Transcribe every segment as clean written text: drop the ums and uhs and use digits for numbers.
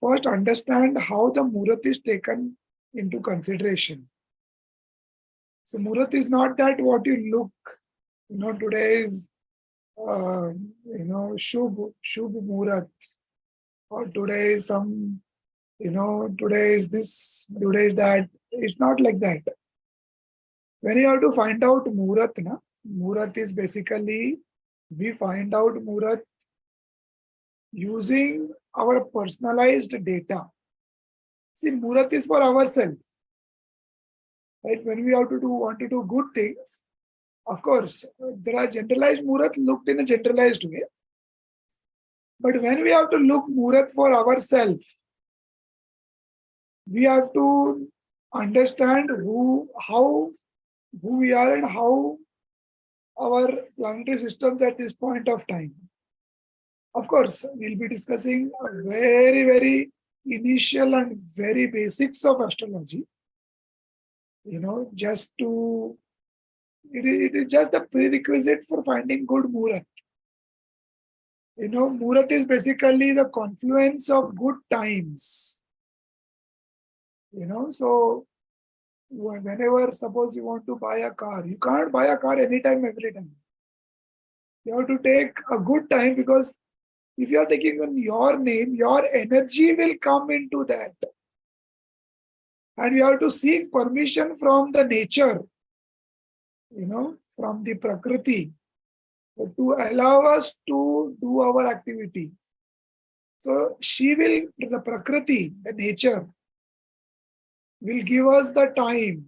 first understand how the Muhurat is taken into consideration. So Muhurat is not that what you look, today is, Shubh Muhurat, or today is some, today is this, today is that. It's not like that. When you have to find out Muhurat, Muhurat is basically, we find out Muhurat using our personalized data. See, Muhurat is for ourselves. Right? When we have to want to do good things, of course, there are generalized Muhurat looked in a generalized way. But when we have to look Muhurat for ourselves, we have to understand who we are and how our planetary systems at this point of time. Of course, we'll be discussing a very, very initial and very basics of astrology. Just to, it is just a prerequisite for finding good Muhurat. Muhurat is basically the confluence of good times. So whenever, suppose you want to buy a car, you can't buy a car anytime, every time. You have to take a good time, because if you are taking on your name, your energy will come into that. And you have to seek permission from the nature, from the Prakriti, to allow us to do our activity. So the Prakriti, the nature, will give us the time,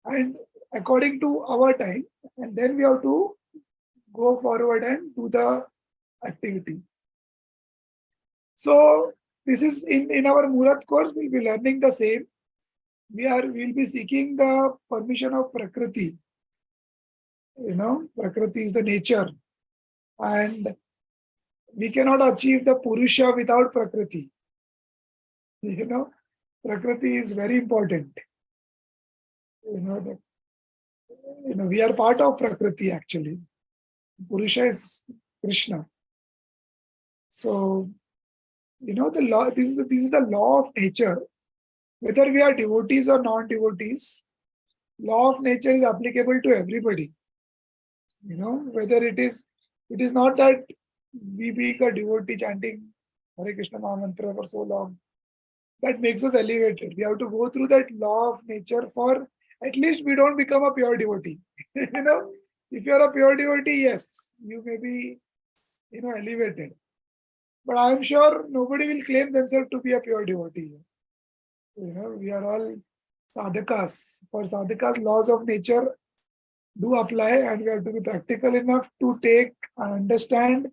and according to our time, and then we have to go forward and do the activity. So this is in our Muhurat course, we'll be learning the same. We'll be seeking the permission of Prakriti. Prakriti is the nature, and we cannot achieve the Purusha without Prakriti. Prakriti is very important. We are part of Prakriti actually. Purusha is Krishna. So, the law. This is the law of nature. Whether we are devotees or non-devotees, law of nature is applicable to everybody. Whether it is not that we being a devotee chanting Hare Krishna Mahamantra for so long, that makes us elevated. We have to go through that law of nature for at least we don't become a pure devotee. If you are a pure devotee, yes, you may be, elevated. But I am sure nobody will claim themselves to be a pure devotee. We are all sadhakas. For sadhakas, laws of nature do apply, and we have to be practical enough to take and understand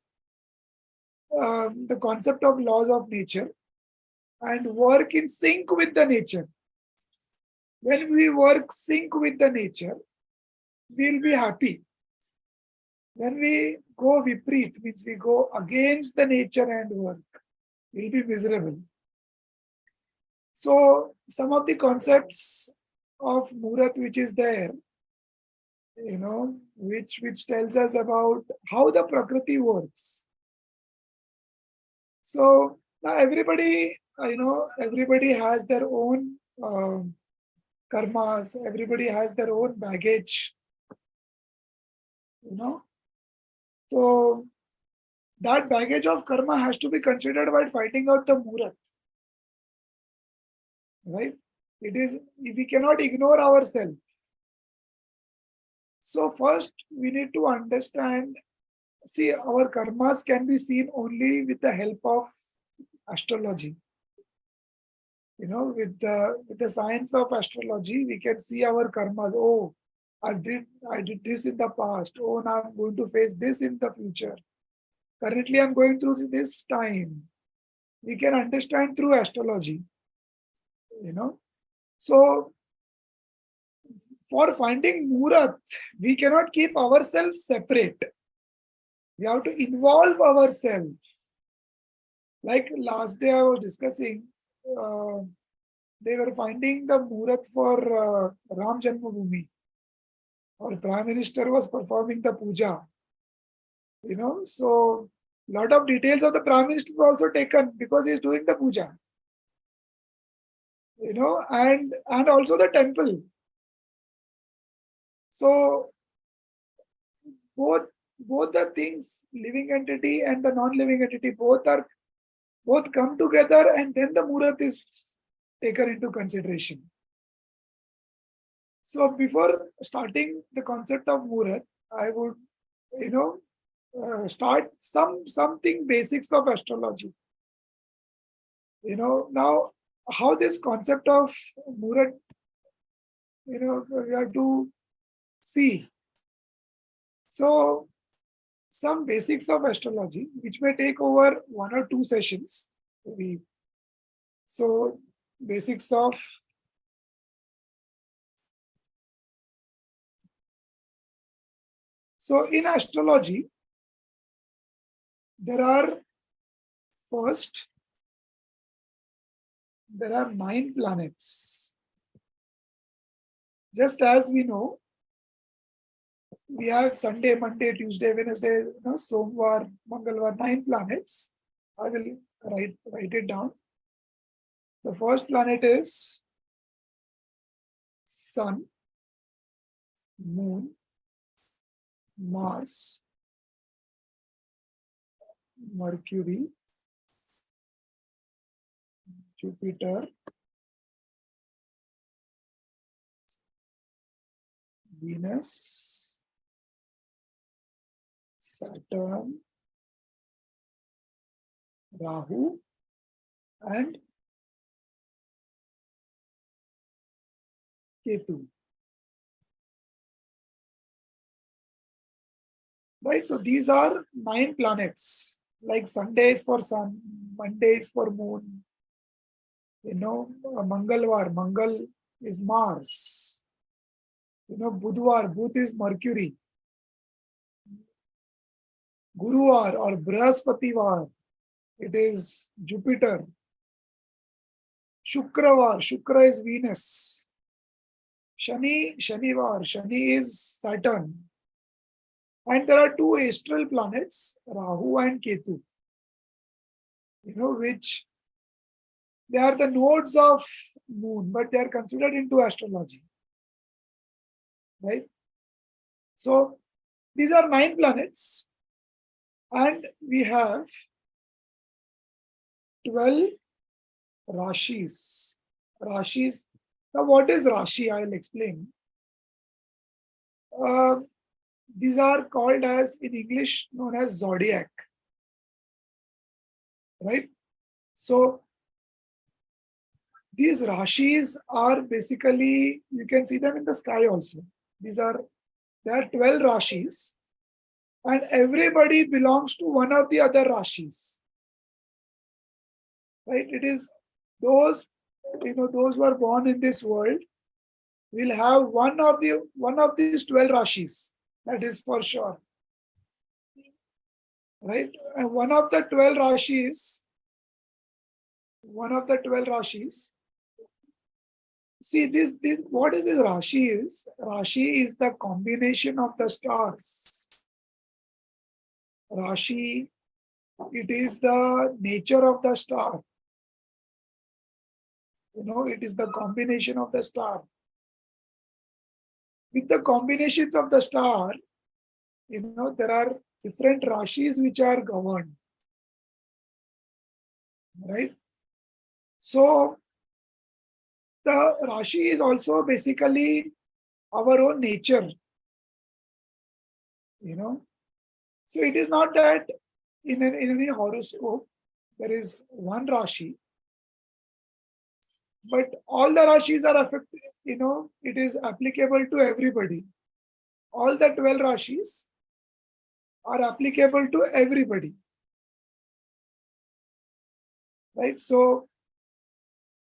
the concept of laws of nature and work in sync with the nature. When we work sync with the nature, we'll be happy. When we go vipreet, means we go against the nature and work, we'll be miserable. So some of the concepts of Muhurat which is there, which tells us about how the Prakriti works. So now everybody has their own karmas, everybody has their own baggage. So that baggage of karma has to be considered while finding out the Muhurat. Right? We cannot ignore ourselves. So first we need to understand, see, our karmas can be seen only with the help of astrology. With the science of astrology, we can see our karmas. Oh, I did this in the past. Oh, now I'm going to face this in the future. Currently, I'm going through this time. We can understand through astrology. So for finding Muhurat, we cannot keep ourselves separate. We have to involve ourselves. Like last day I was discussing, they were finding the Muhurat for Ram Janmabhoomi. Our Prime Minister was performing the puja. So Lot of details of the Prime Minister is also taken because he is doing the puja. And also the temple. So both the things, living entity and the non-living entity, both come together, and then the Muhurat is taken into consideration. So before starting the concept of Muhurat, I would, start something basics of astrology. Now how this concept of Muhurat, we have to see. So some basics of astrology, which may take over 1 or 2 sessions. So basics of in astrology, there are 9 planets. Just as we know, we have Sunday, Monday, Tuesday, Wednesday, Somvar, Mangalwar, 9 planets. I will write it down. The first planet is Sun, Moon, Mars, Mercury, Jupiter, Venus, Saturn, Rahu, and Ketu. Right, so these are 9 planets. Like Sunday is for Sun, Monday is for Moon. Mangalwar, Mangal is Mars. Budhwar, Budh is Mercury. Guruvar or Brihaspativar, it is Jupiter. Shukravar, Shukra is Venus. Shanivar, Shani is Saturn. And there are 2 astral planets, Rahu and Ketu, which they are the nodes of Moon, but they are considered into astrology. Right? So these are 9 planets, and we have 12 Rashis. Rashis. Now, what is Rashi? I will explain. These are called as, in English, known as zodiac. Right? So these Rashis are basically, you can see them in the sky also. There are 12 Rashis, and everybody belongs to one of the other Rashis. Right? It is those who are born in this world will have one of these 12 Rashis. That is for sure. Right? And one of the 12 Rashis, see this what is this Rashi is? Rashi is the combination of the stars. Rashi, it is the nature of the star. It is the combination of the star. With the combinations of the star, there are different Rashis which are governed. Right? So the Rashi is also basically our own nature. So it is not that in any horoscope there is one Rashi, but all the Rashis are affected, it is applicable to everybody. All the 12 Rashis are applicable to everybody. Right? So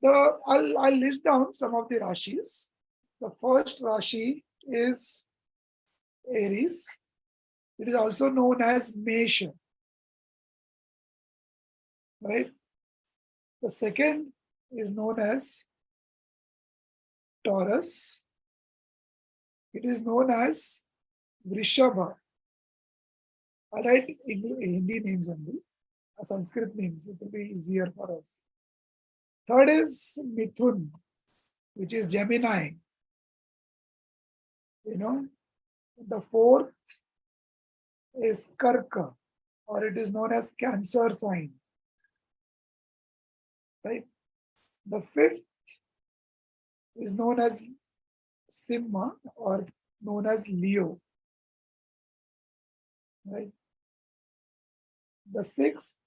I'll list down some of the Rashis. The first Rashi is Aries. It is also known as Mesha. Right? The second is known as Taurus. It is known as Vrishabha. I write Hindi names only, Sanskrit names. It will be easier for us. Third is Mithun, which is Gemini. You know, the fourth is Karka, or it is known as Cancer sign. Right. The fifth is known as Simha, or known as Leo. Right. The sixth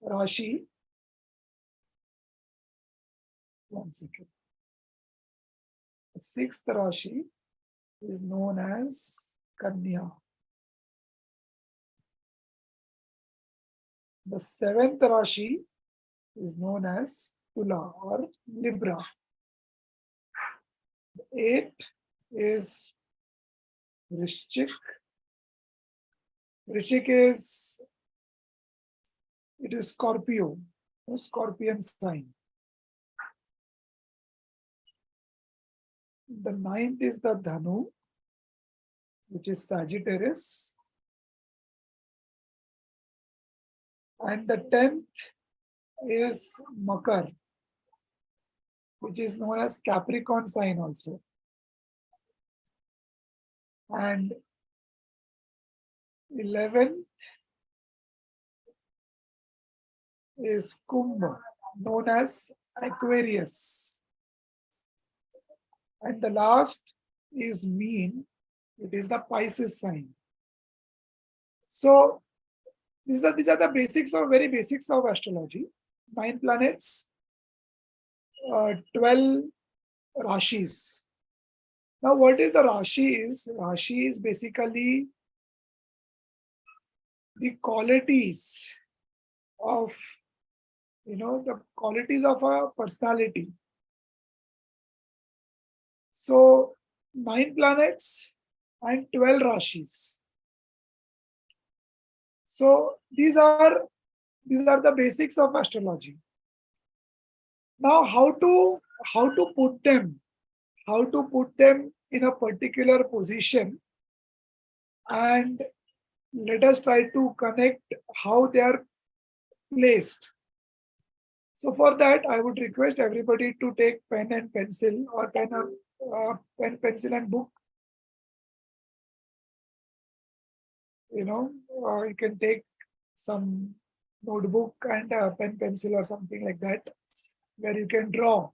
Rashi. One second. The sixth Rashi is known as Kanya. The seventh Rashi is known as Tula or Libra. The eighth is Vrishchik. Vrishchik is Scorpio, Scorpion sign. The ninth is the Dhanu, which is Sagittarius. And the 10th is Makar, which is known as Capricorn sign also. And 11th is Kumbh, known as Aquarius. And the last is Meen, it is the Pisces sign. So these are the basics of very basics of astrology. 9 planets, 12 Rashis. Now, what is the Rashi is? Rashi is basically the qualities of, the qualities of a personality. So 9 planets and 12 Rashis. So these are the basics of astrology. Now, how to put them in a particular position, and let us try to connect how they are placed. So for that, I would request everybody to take pen and pencil, or pen, pencil and book. You can take some notebook and a pen, pencil or something like that, where you can draw.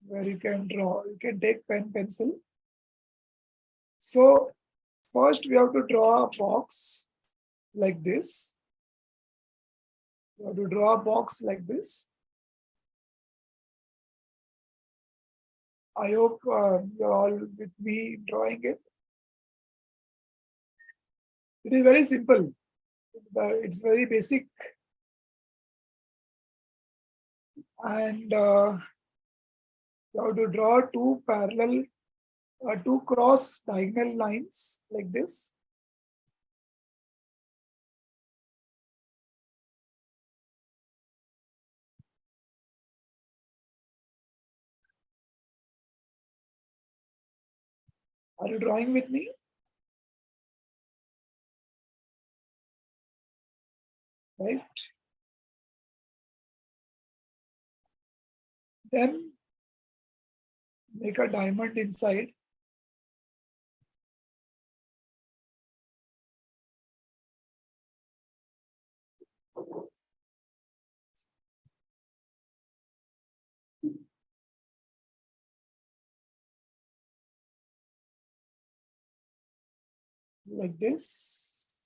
You can take pen, pencil. So first we have to draw a box like this. You have to draw a box like this. I hope you're all with me drawing it. It is very simple. It's very basic. And you have to draw two cross diagonal lines like this. Are you drawing with me? Right. Then make a diamond inside. Like this.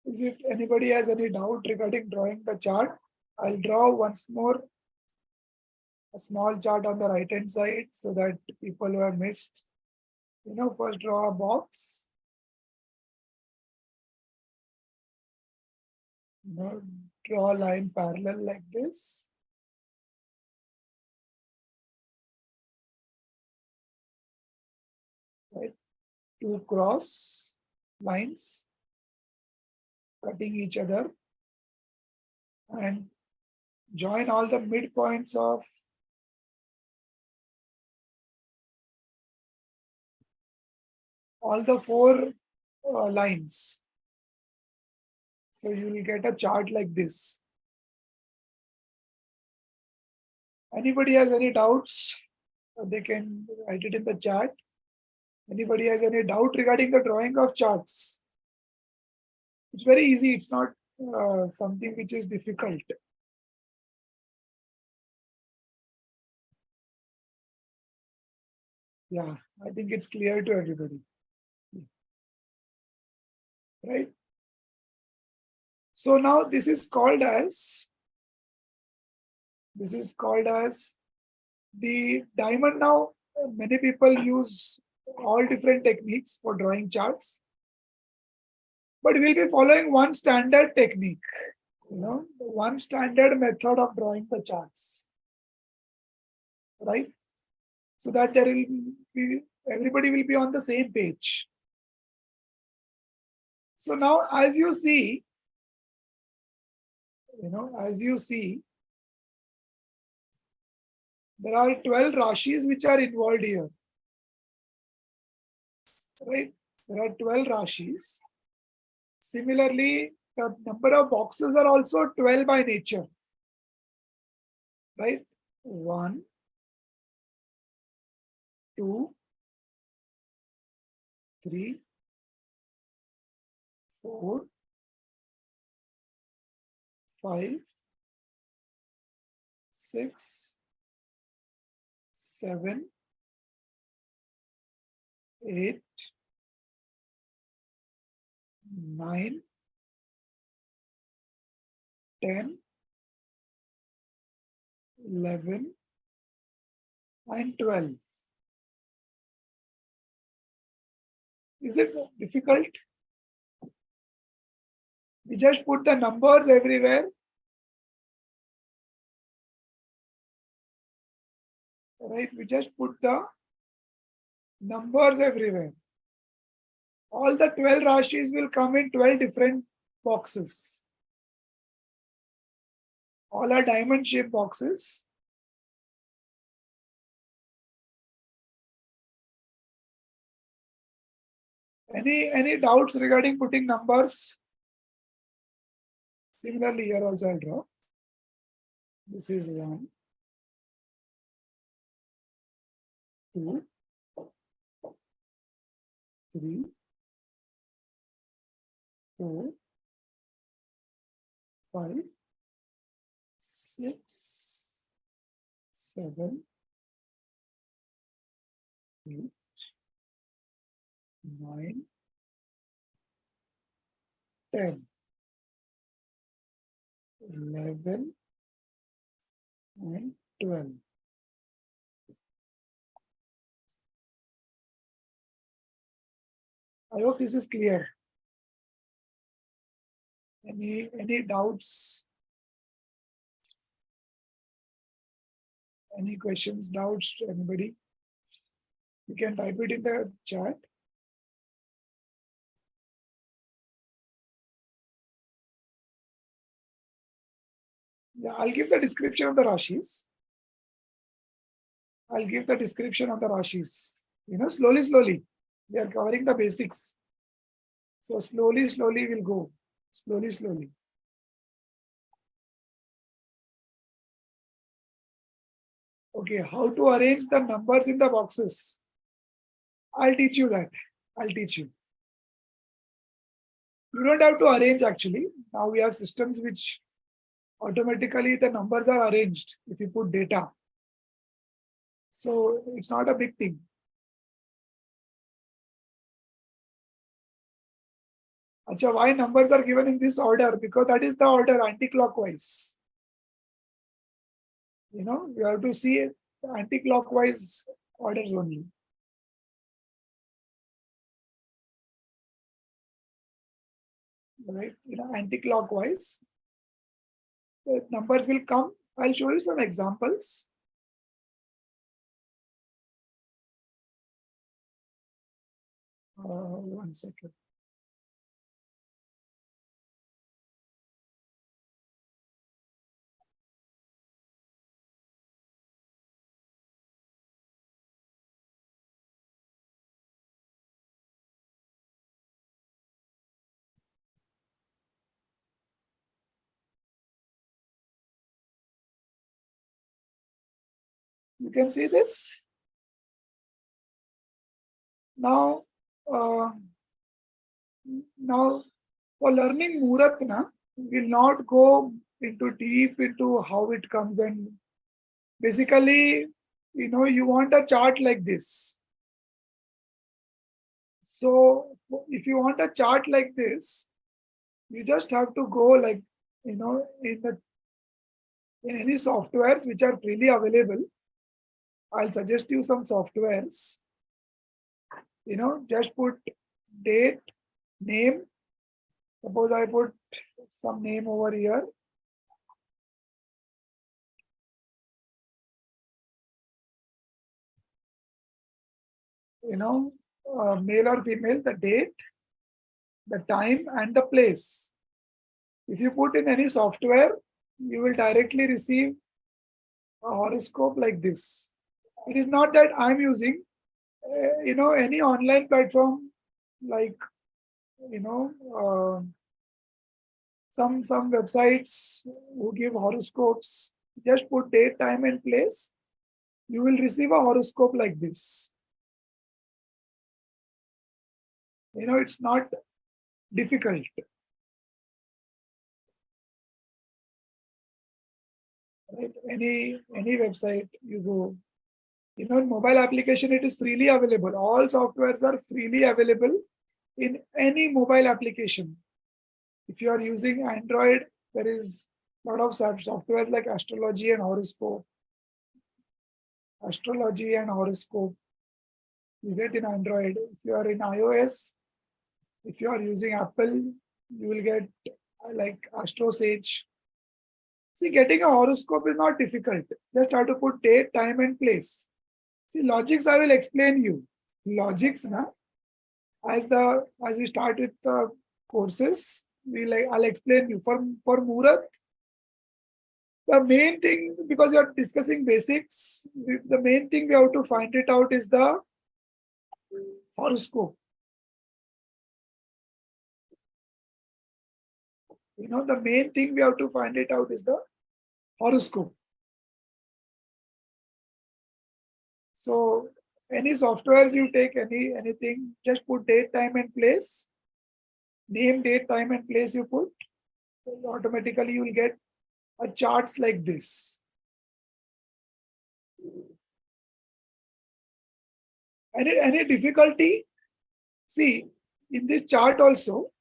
Is it anybody has any doubt regarding drawing the chart? I'll draw once more a small chart on the right hand side so that people who have missed, first draw a box. Draw a line parallel like this. two cross lines cutting each other and join all the midpoints of all the four lines. So you will get a chart like this. Anybody has any doubts? They can write it in the chat. Anybody has any doubt regarding the drawing of charts? It's very easy. It's not something which is difficult. Yeah, I think it's clear to everybody. Right? So now this is called as the diamond. Now many people use all different techniques for drawing charts, but we'll be following one standard technique, one standard method of drawing the charts, right? So that there will be, everybody will be on the same page. So now as you see, there are 12 Rashis which are involved here, right? There are 12 Rashis. Similarly, the number of boxes are also 12 by nature, right? 1, 2, 3, 4, 5, 6, 7, 8, 9, 10, 11, and 12. Is it difficult? We just put the numbers everywhere. Right? We just put the numbers everywhere. All the 12 Rashis will come in 12 different boxes. All are diamond shaped boxes. Any doubts regarding putting numbers? Similarly, here also I'll draw. This is 1, 2, 3, 4, 5, 6, 7, 8, 9, 10, 11, and 12. I hope this is clear. Any doubts? Any questions, doubts, anybody? You can type it in the chat. Yeah, I'll give the description of the Rashis. Slowly. We are covering the basics. So slowly we'll go. Slowly. Okay, how to arrange the numbers in the boxes? I'll teach you that. You don't have to arrange actually. Now we have systems which automatically the numbers are arranged if you put data. So it's not a big thing. Achha, why numbers are given in this order? Because that is the order anti-clockwise. You have to see anti-clockwise orders only. Right? Anti-clockwise. The numbers will come. I'll show you some examples. One second. You can see this. Now, uh, now for learning Muhurat, we'll not go into deep into how it comes, and basically, you want a chart like this. So if you want a chart like this, you just have to go like, in any softwares which are freely available. I'll suggest you some softwares. Just put date, name. Suppose I put some name over here. Male or female, the date, the time, and the place. If you put in any software, you will directly receive a horoscope like this. It is not that I'm using, any online platform like, some websites who give horoscopes. Just put date, time, and place. You will receive a horoscope like this. It's not difficult. Right? Any website you go, in mobile application, it is freely available. All softwares are freely available in any mobile application. If you are using Android, there is a lot of software like Astrology and Horoscope. Astrology and Horoscope you get in Android. If you are in iOS, if you are using Apple, you will get like Astro Sage. See, getting a horoscope is not difficult. Just have to put date, time, and place. See, logics I will explain you. Logics, as we start with the courses, I'll explain you. For Muhurat, the main thing, because you are discussing basics, the main thing we have to find it out is the horoscope. The main thing we have to find it out is the horoscope. So any softwares you take, anything, just put date, time, and place. Name, date, time, and place you put. Automatically you will get a charts like this. Any difficulty? See, in this chart also,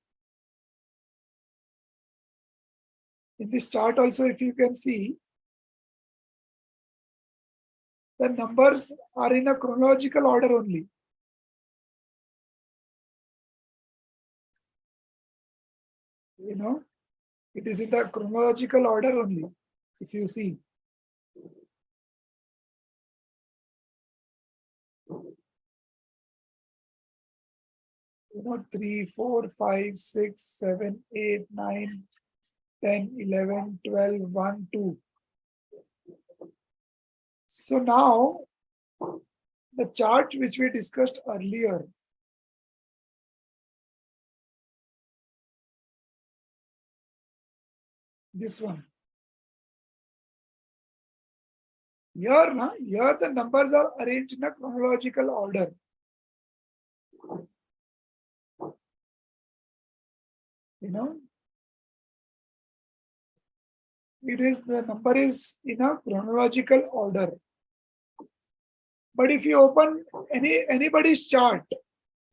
if you can see, the numbers are in a chronological order only. It is in the chronological order only, if you see. 3, 4, 5, 6, 7, 8, 9, 10, 11, 12, 1, 2. So now, the chart which we discussed earlier, this one. Here the numbers are arranged in a chronological order. The number is in a chronological order. But if you open anybody's chart,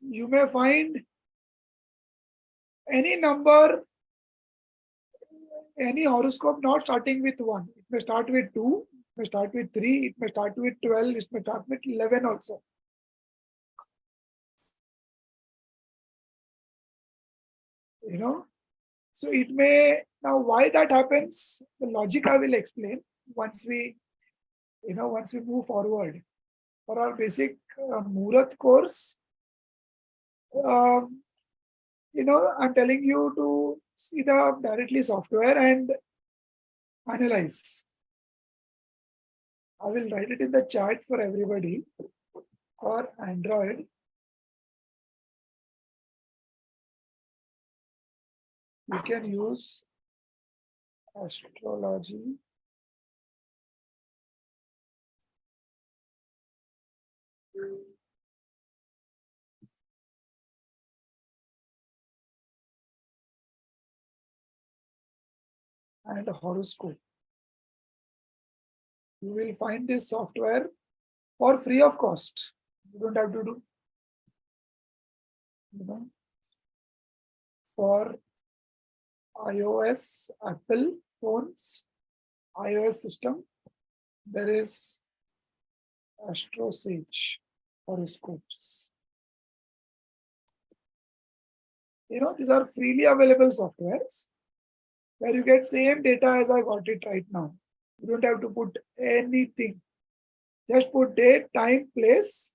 you may find any number, any horoscope not starting with 1. It may start with 2, it may start with 3, it may start with 12, it may start with 11 also. So it may, now why that happens, the logic I will explain once we move forward. For our basic Muhurat course, I'm telling you to see the directly software and analyze. I will write it in the chat for everybody. For Android, you can use Astrology. And horoscope. You will find this software for free of cost. You don't have to do, for iOS, Apple phones, iOS system, there is AstroSage horoscopes. These are freely available softwares where you get same data as I got it right now. You don't have to put anything. Just put date, time, place,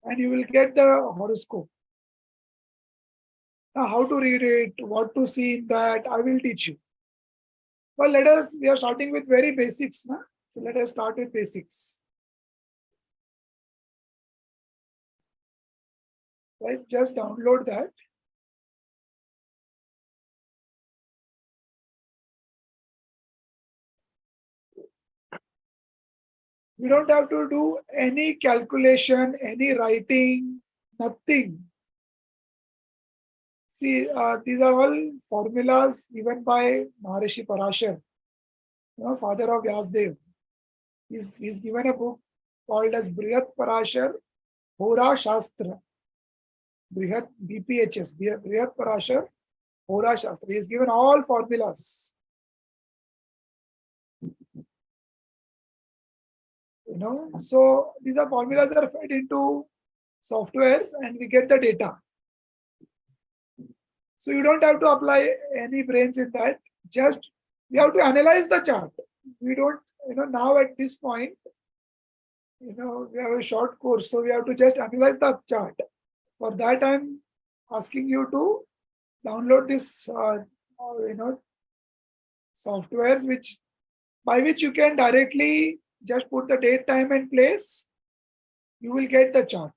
and you will get the horoscope. Now, how to read it, what to see in that, I will teach you. Well, we are starting with very basics. Na? So let us start with basics. Right, just download that. You don't have to do any calculation, any writing, nothing. See, these are all formulas given by Maharishi Parashar, father of Vyasdev. He's given a book called as Brihat Parashar Hora Shastra. Brihat BPHS, Brihat Parashar Hora Shastra. He's given all formulas. So these are formulas that are fed into softwares and we get the data. So you don't have to apply any brains in that. Just we have to analyze the chart. We don't, now at this point, we have a short course, so we have to just analyze the chart. For that, I'm asking you to download this, softwares by which you can directly just put the date, time, and place. You will get the chart.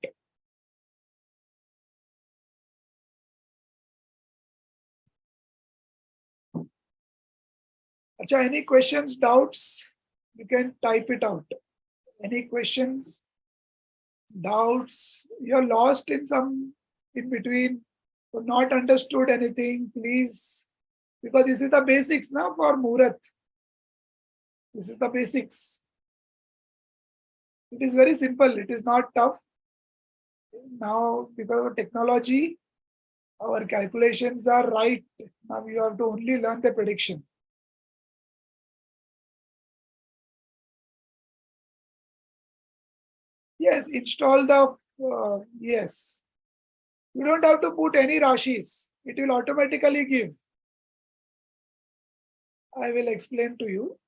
Achha, any questions, doubts? You can type it out. Any questions, doubts? You're lost in between, or not understood anything, please. Because this is the basics now for Muhurat. This is the basics. It is very simple. It is not tough. Now, because of technology, our calculations are right. Now you have to only learn the prediction. Yes, install the, yes. You don't have to put any rashis. It will automatically give. I will explain to you.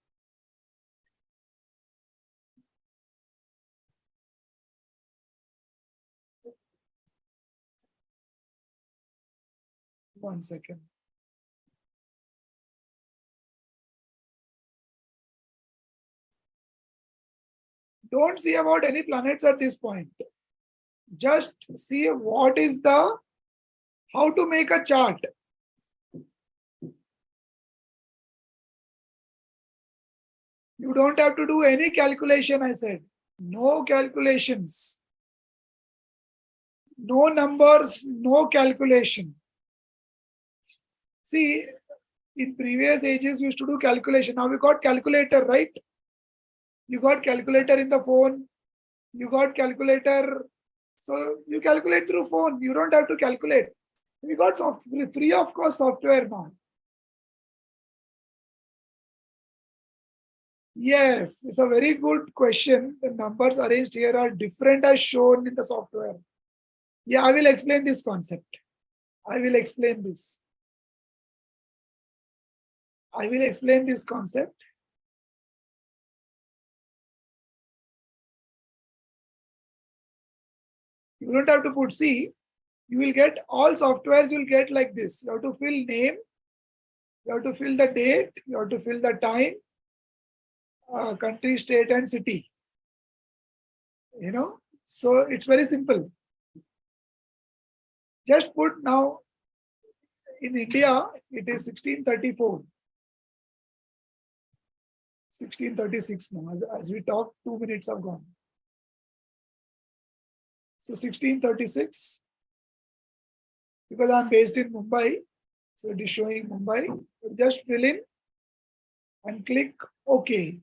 One second. Don't see about any planets at this point. Just see what is how to make a chart. You don't have to do any calculation, I said. No calculations. No numbers, no calculation. See, in previous ages, we used to do calculation. Now we got calculator, right? You got calculator in the phone. You got calculator. So you calculate through phone. You don't have to calculate. We got free of cost software now. Yes, it's a very good question. The numbers arranged here are different as shown in the software. Yeah, I will explain this concept. I will explain this. I will explain this concept. You don't have to put, see, You will get all softwares, you'll get like this. You have to fill name, you have to fill the date, you have to fill the time, country, state, and city. So it's very simple. Just put now, in India, it is 1634. 1636 now, as we talk, 2 minutes have gone. So 1636, because I'm based in Mumbai, so it is showing Mumbai. Just fill in and click OK.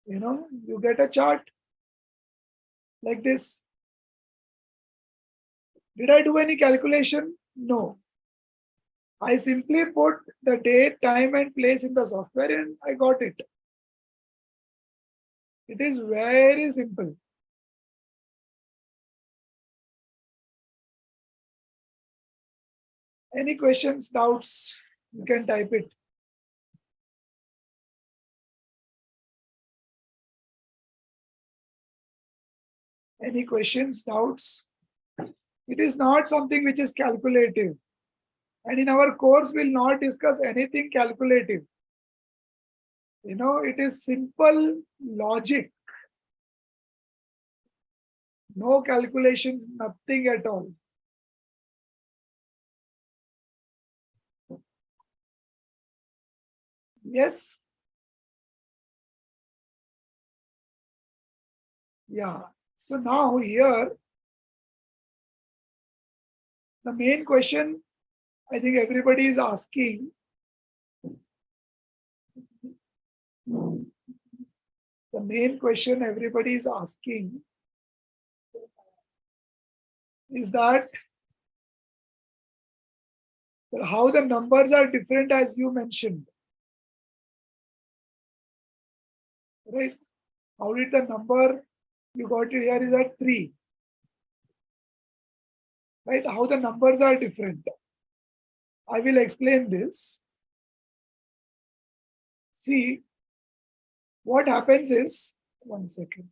You get a chart like this. Did I do any calculation? No. I simply put the date, time, and place in the software and I got it. It is very simple. Any questions, doubts, you can type it. Any questions, doubts? It is not something which is calculative. And in our course, we'll not discuss anything calculative. It is simple logic. No calculations, nothing at all. Yes? Yeah. So now here, the main question I think everybody is asking, is that how the numbers are different as you mentioned. Right? How did the number you got it here is at 3? Right? How the numbers are different. I will explain this. See, what happens is, one second.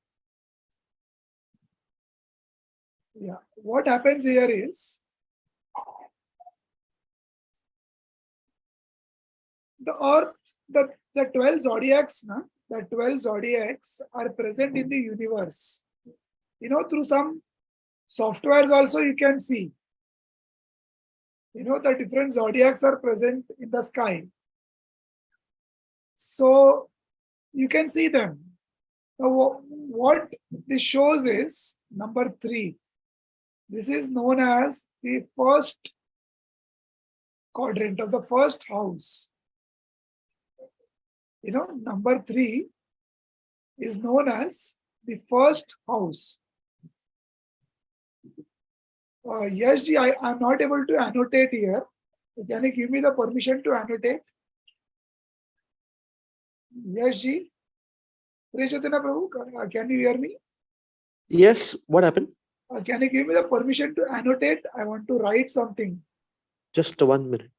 Yeah, what happens here is, the Earth, the 12 zodiacs, the 12 zodiacs are present in the universe. Through some softwares also you can see. The different zodiacs are present in the sky. So you can see them. Now, what this shows is number 3. This is known as the first quadrant of the first house. Number 3 is known as the first house. Yes, Ji, I'm not able to annotate here. Can you give me the permission to annotate? Yes, Ji. Prabhu, can you hear me? Yes, what happened? Can you give me the permission to annotate? I want to write something. Just 1 minute.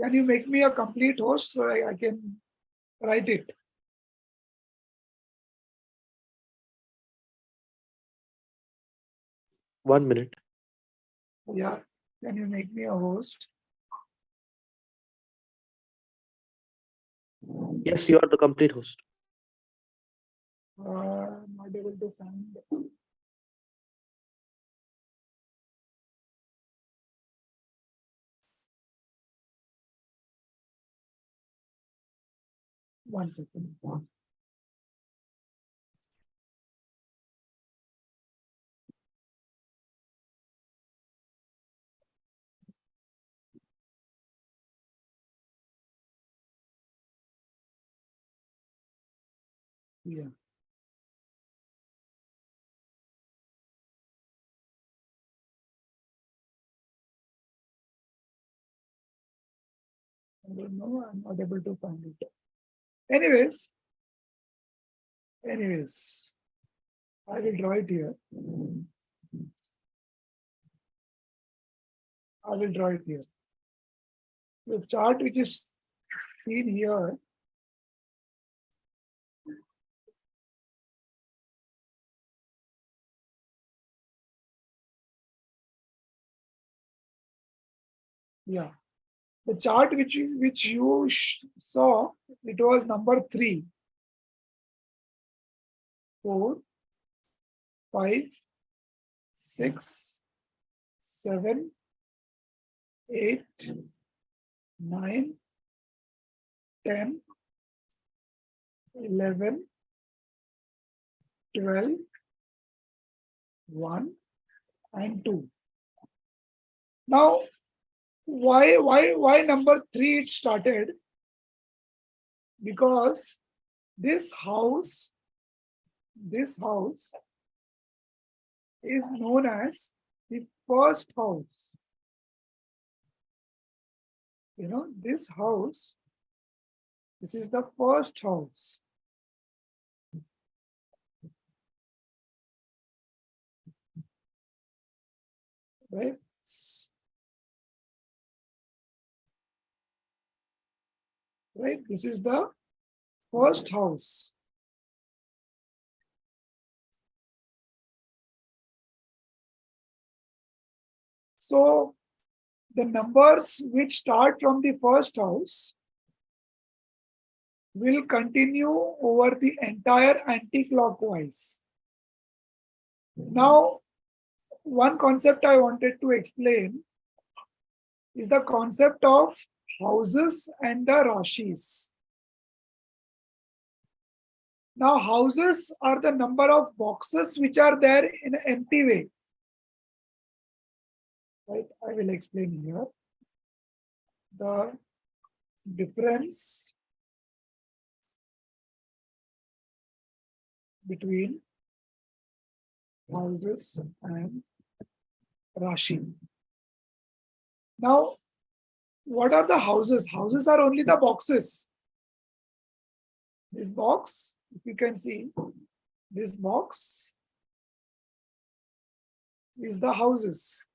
Can you make me a complete host so I can write it? One minute. Yeah. Can you make me a host? Yes, you are the complete host. Not able to find. One second. Yeah. I don't know. I'm not able to find it. Anyways, I will draw it here. I will draw it here. The chart which is seen here the chart which you saw, it was number 3, 4, 5, 6, 7, 8, 9, 10, 11, 12, 1 and 2. Now, why number 3 it started? Because this house is known as the first house. You know, this house, this is the first house. Right? Right? This is the first house. So the numbers which start from the first house will continue over the entire anti-clockwise. Now, one concept I wanted to explain is the concept of houses and the rashis. Now, houses are the number of boxes which are there in an empty way. Right? I will explain here. The difference between houses and Rashi. Now, what are the houses? Houses are only the boxes. This box, if you can see, this box is the houses.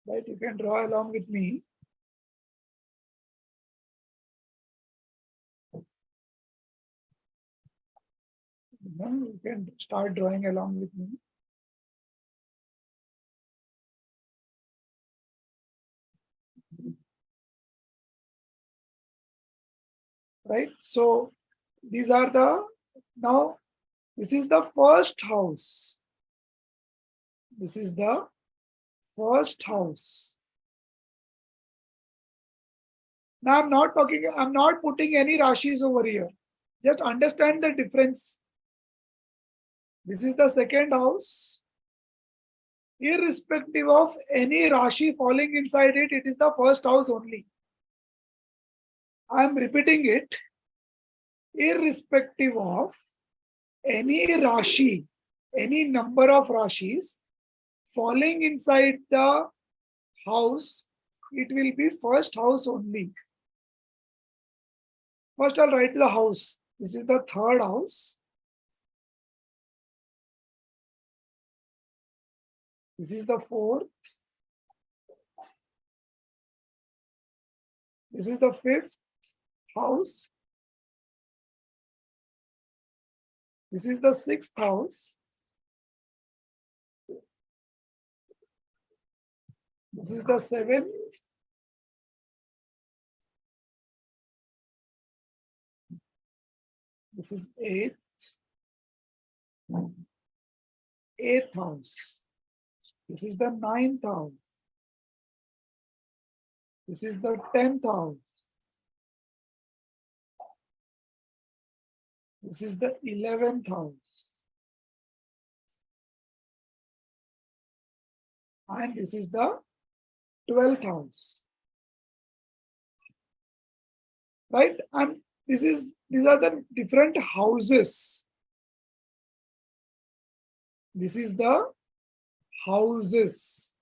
Right, you can draw along with me. You can start drawing along with me. Right, so these are the, now this is the first house. This is the first house. Now I'm not putting any rashis over here. Just understand the difference. This is the second house. Irrespective of any rashi falling inside it, it is the first house only. I am repeating it. Irrespective of any rashi, any number of rashis falling inside the house, it will be first house only. First, I'll write the house. This is the third house. This is the fourth. This is the fifth house. This is the sixth house. This is the seventh. This is eighth. Eighth house. This is the ninth house. This is the 10th house. This is the 11th house. And this is the 12th house. Right? And these are the different houses. This is the houses.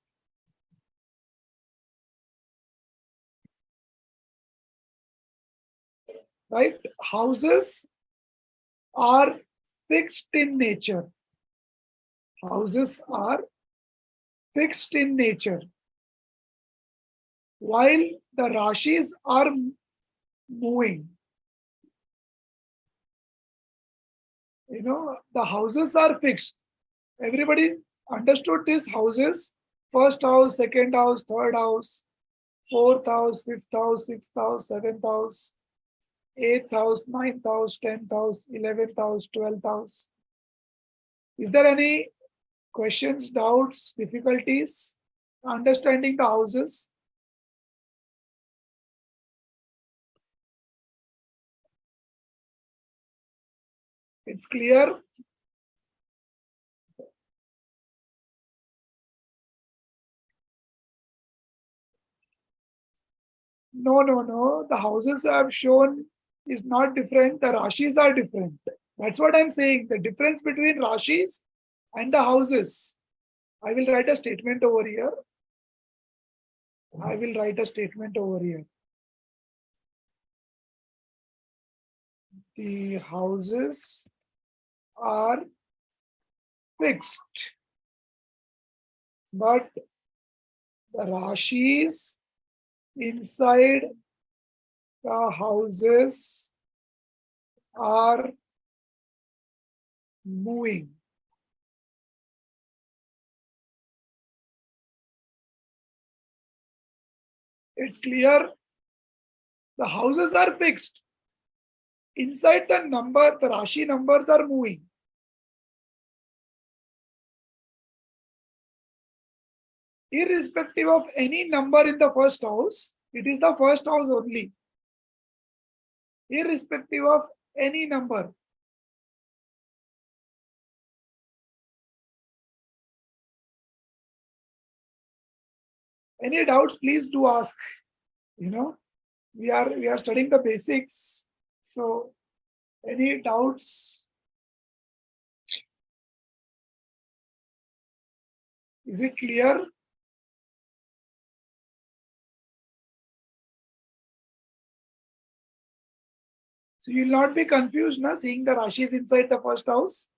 right? Houses are fixed in nature. Houses are fixed in nature, while the Rashis are moving. The houses are fixed. Everybody understood these houses: first house, second house, third house, fourth house, fifth house, sixth house, seventh house, eighth house, ninth house, 10th house, 11th house, 12th house. Is there any questions, doubts, difficulties understanding the houses? It's clear? No. The houses I have shown is not different. The Rashis are different. That's what I'm saying. The difference between Rashis and the houses. I will write a statement over here. The houses are fixed, but the Rashis inside the houses are moving. It's clear? The houses are fixed. Inside the number, the Rashi numbers are moving. Irrespective of any number in the first house, it is the first house only. Irrespective of any number. Any doubts, please do ask. We are studying the basics. So, any doubts? Is it clear? So you will not be confused, seeing the Rashis inside the first house.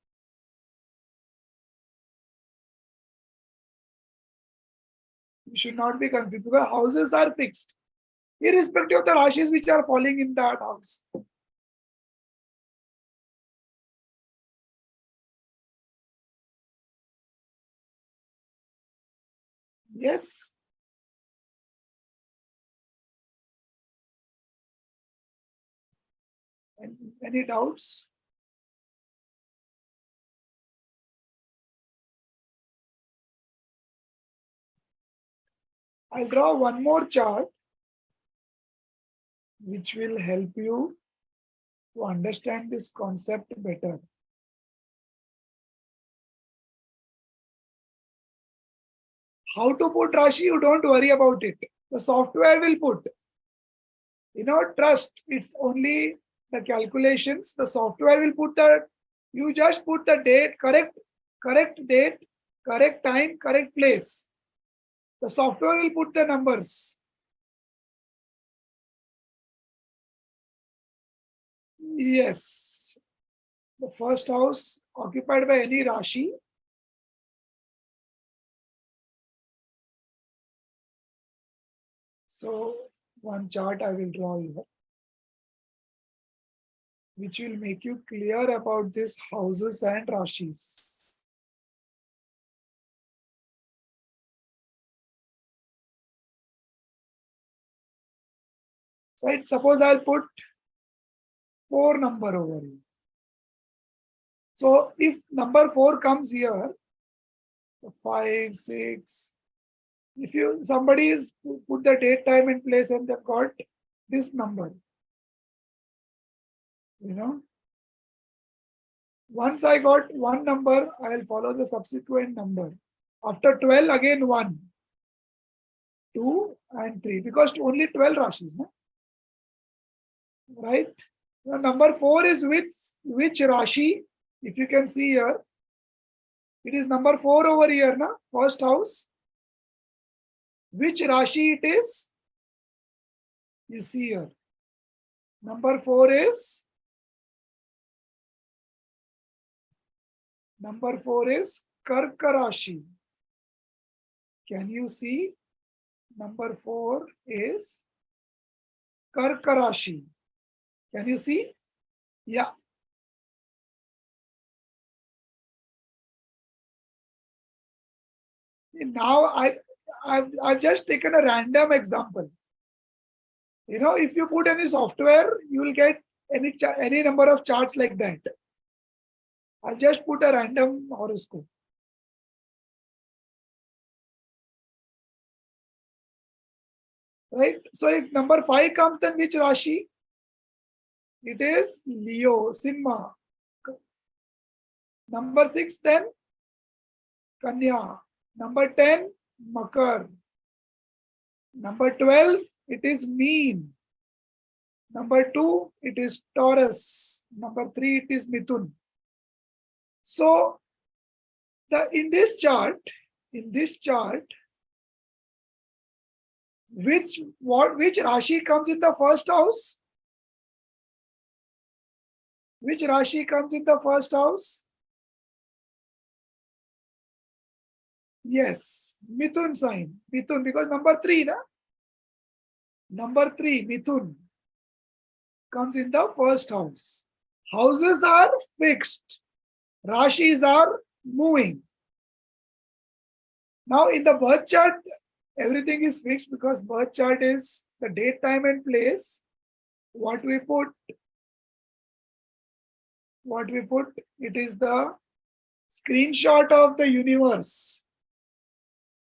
You should not be confused because houses are fixed, irrespective of the Rashis which are falling in that house. Yes. Any doubts? I'll draw one more chart which will help you to understand this concept better. How to put Rashi, you don't worry about it. The software will put. Trust, it's only the calculations. The software will put you just put the date, correct date, correct time, correct place. The software will put the numbers. Yes. The first house occupied by any Rashi. So one chart I will draw here, which will make you clear about these houses and Rashis. Right? Suppose I'll put 4 number over here. So if number 4 comes here, 5, 6, if somebody is put the date, time and place and they've got this number, once I got one number, I'll follow the subsequent number. After 12, again 1, 2 and 3, because only 12 Rashis, right? Now, number 4 is which Rashi? If you can see here, it is number 4 over here, first house. Which Rashi it is? You see here. Number 4 is Karka Rashi. Can you see? Number 4 is Karka Rashi. Can you see? Yeah. Now I've just taken a random example. You know, if you put any software, you will get any number of charts like that. I just put a random horoscope. Right? So if number 5 comes, then which Rashi? It is Leo, Simha. Number 6 then Kanya. Number 10, Makar. Number 12, it is Meen. Number 2, it is Taurus. Number 3, it is Mithun. So in this chart, which Rashi comes in the first house? Which Rashi comes in the first house? Yes, Mithun sign. Mithun, because number 3, na? Number 3, Mithun, comes in the first house. Houses are fixed. Rashis are moving. Now in the birth chart, everything is fixed because birth chart is the date, time and place. What we put, it is the screenshot of the universe.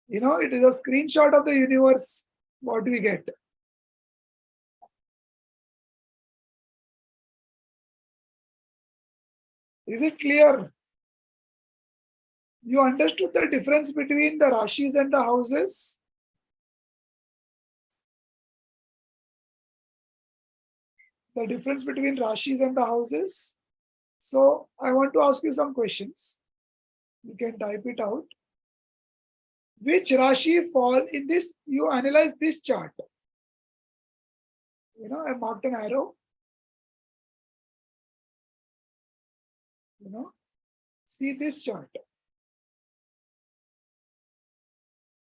You know, it is a screenshot of the universe, what we get. Is it clear? You understood the difference between the Rashis and the houses? The difference between Rashis and the houses? So I want to ask you some questions. You can type it out. Which Rashi fall in this? You analyze this chart. You know, I marked an arrow. You know, see this chart.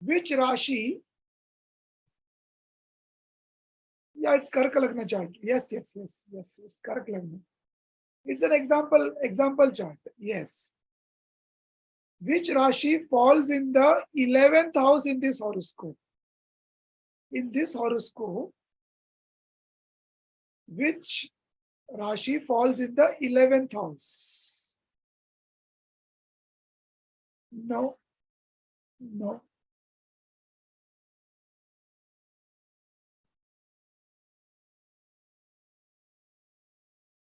Which Rashi? Yeah, it's Karka Lagna chart. Yes, it's Karka Lagna. It's an example chart. Yes. Which Rashi falls in the 11th house in this horoscope? In this horoscope, which Rashi falls in the 11th house? No.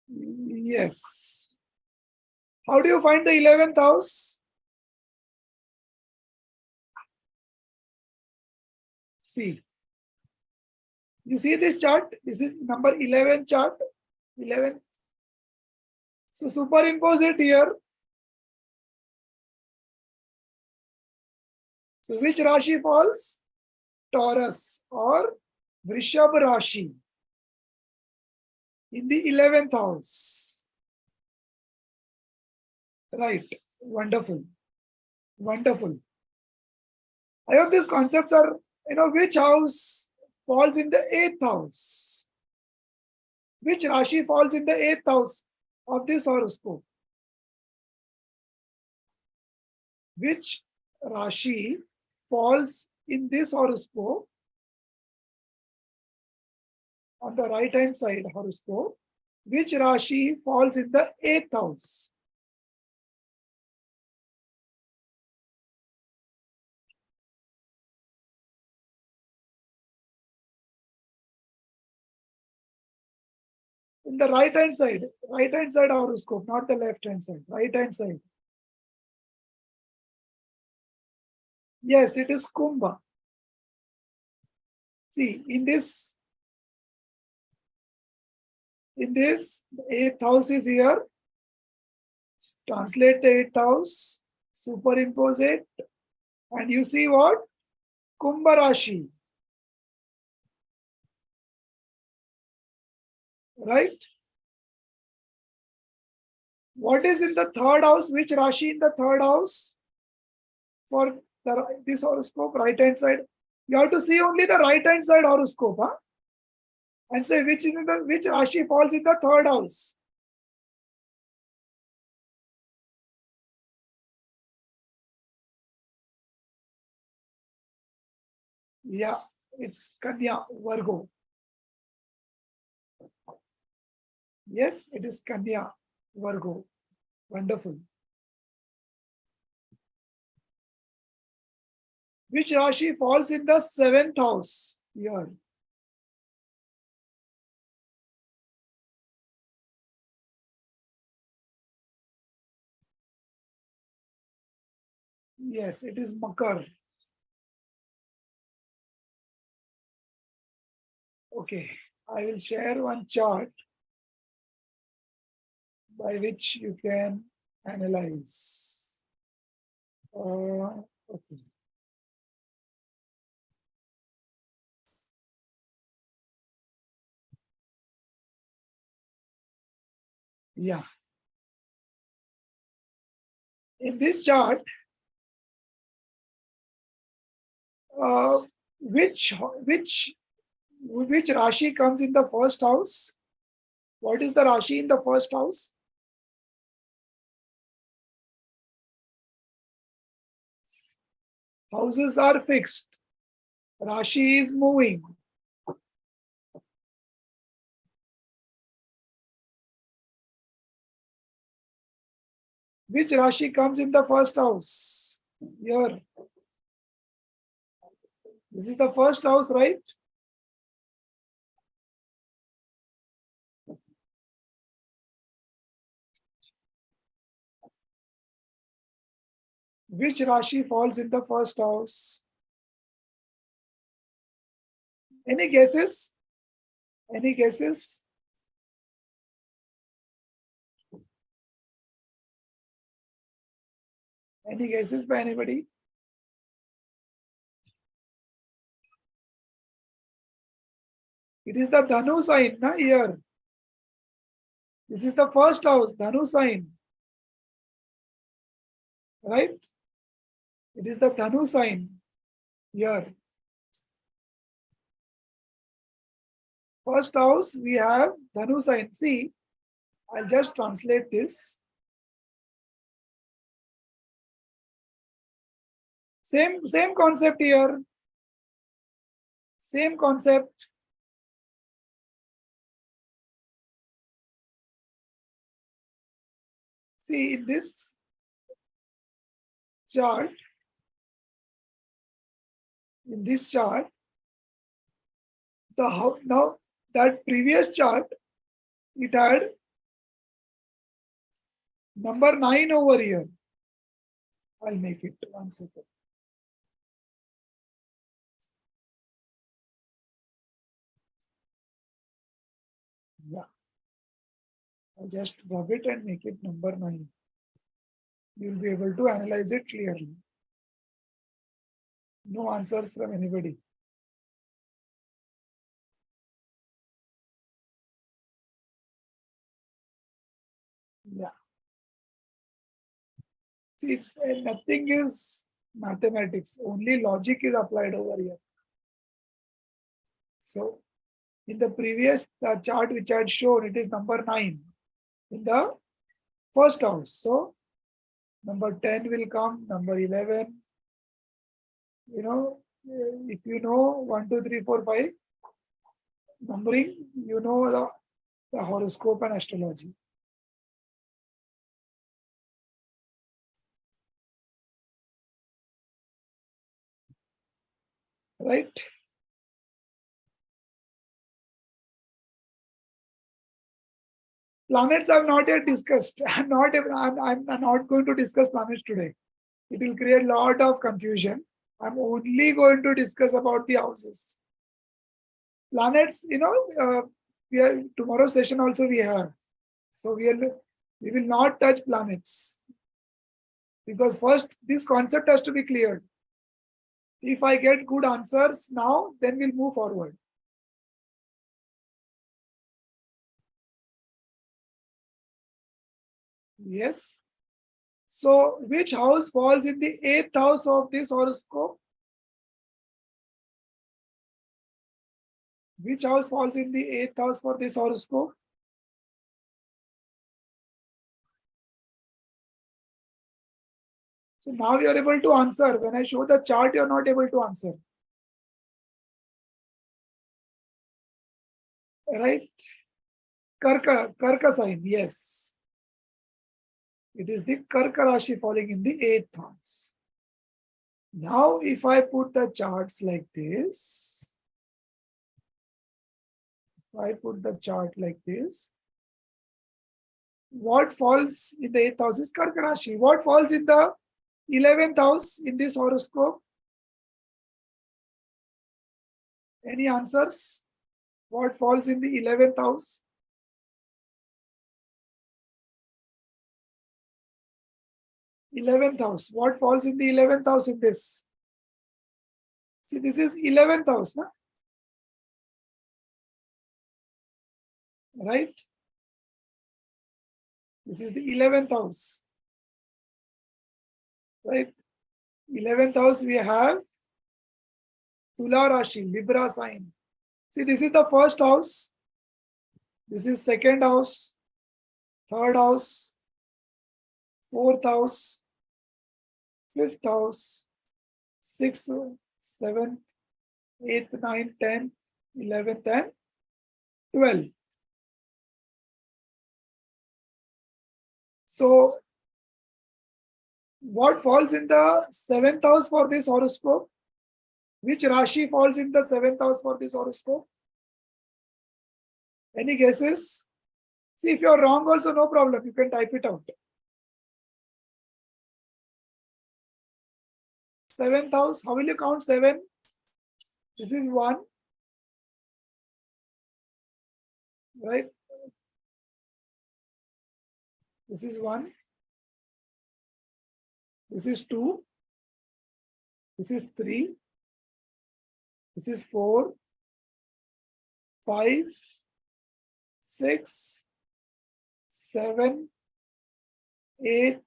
Yes. How do you find the 11th house? See. You see this chart? This is number 11 chart. 11. So superimpose it here. So which Rashi falls? Taurus or Vrishab Rashi in the 11th house. Right. Wonderful. Wonderful. I hope these concepts are, which house falls in the 8th house? Which Rashi falls in the 8th house of this horoscope? Which Rashi falls in this horoscope on the right hand side horoscope? Which Rashi falls in the 8th house? In the right hand side horoscope, not the left hand side, right hand side. Yes, it is Kumbha. See, in this, the 8th house is here. Translate the 8th house, superimpose it, and you see what? Kumbha Rashi. right? What is in the third house? Which Rashi in the third house? For this horoscope, right hand side. You have to see only the right hand side horoscope, huh? And say which Rashi falls in the third house. Yeah, it's Kanya, Virgo. Yes, it is Kanya, Virgo. Wonderful. Which Rashi falls in the seventh house here? Yes, it is Makar. Okay, I will share one chart by which you can analyze. Okay. Yeah. In this chart, which Rashi comes in the first house? What is the Rashi in the first house? Houses are fixed. Rashi is moving. Which Rashi comes in the first house? Here. This is the first house, right? Which Rashi falls in the first house? Any guesses? Any guesses? Any guesses by anybody? It is the Dhanu sign, na, here. This is the first house, Dhanu sign. Right? It is the Dhanu sign here. First house, we have Dhanu sign. See, I'll just translate this. Same concept here. Same concept. See, in this chart, now that previous chart, it had number 9 over here. I'll make it 1 second. Yeah. I'll just rub it and make it number 9. You'll be able to analyze it clearly. No answers from anybody. Yeah. See, it's nothing is mathematics. Only logic is applied over here. So, in the previous chart which I had shown, it is number 9 in the first house. So, number 10 will come, number 11. You know, if you know 1, 2, 3, 4, 5 numbering, you know the horoscope and astrology. Right? Planets I've not yet discussed. I'm not going to discuss planets today. It will create a lot of confusion. I'm only going to discuss about the houses. Planets, we are tomorrow's session also we have. So we will not touch planets. Because first this concept has to be cleared. If I get good answers now, then we'll move forward. Yes. So which house falls in the 8th house of this horoscope? Which house falls in the 8th house for this horoscope? So now you are able to answer. When I show the chart, you are not able to answer. Right? Karka sign, yes. It is the Karka Rashi falling in the 8th house. Now, if I put the charts like this, what falls in the 8th house is Karka Rashi. What falls in the 11th house in this horoscope? Any answers? What falls in the 11th house? What falls in the 11th house in this? See, this is 11th house, na? Right? This is the 11th house. Right? 11th house we have Tula Rashi, Libra sign. See, this is the first house. This is second house, third house, fourth house, fifth house, sixth, seventh, eighth, ninth, 10th, 11th, and 12th. So, what falls in the 7th house for this horoscope? Which Rashi falls in the 7th house for this horoscope? Any guesses? See, if you are wrong also, no problem. You can type it out. 7th house, how will you count 7? This is 1. Right? This is 1. This is 2. This is 3. This is 4, 5, 6, 7, 8,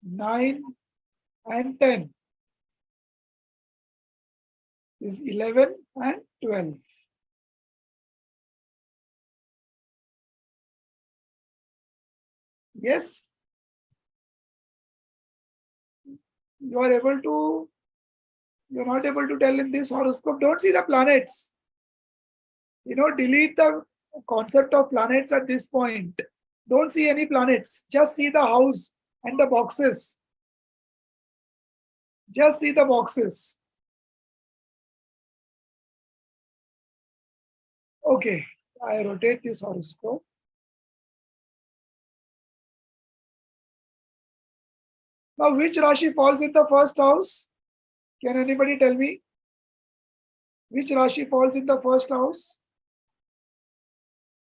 9, and 10. This is 11 and 12. Yes? You're not able to tell in this horoscope. Don't see the planets. Delete the concept of planets at this point. Don't see any planets. Just see the house and the boxes. Just see the boxes. Okay, I rotate this horoscope. Now, which Rashi falls in the first house? Can anybody tell me? Which Rashi falls in the first house?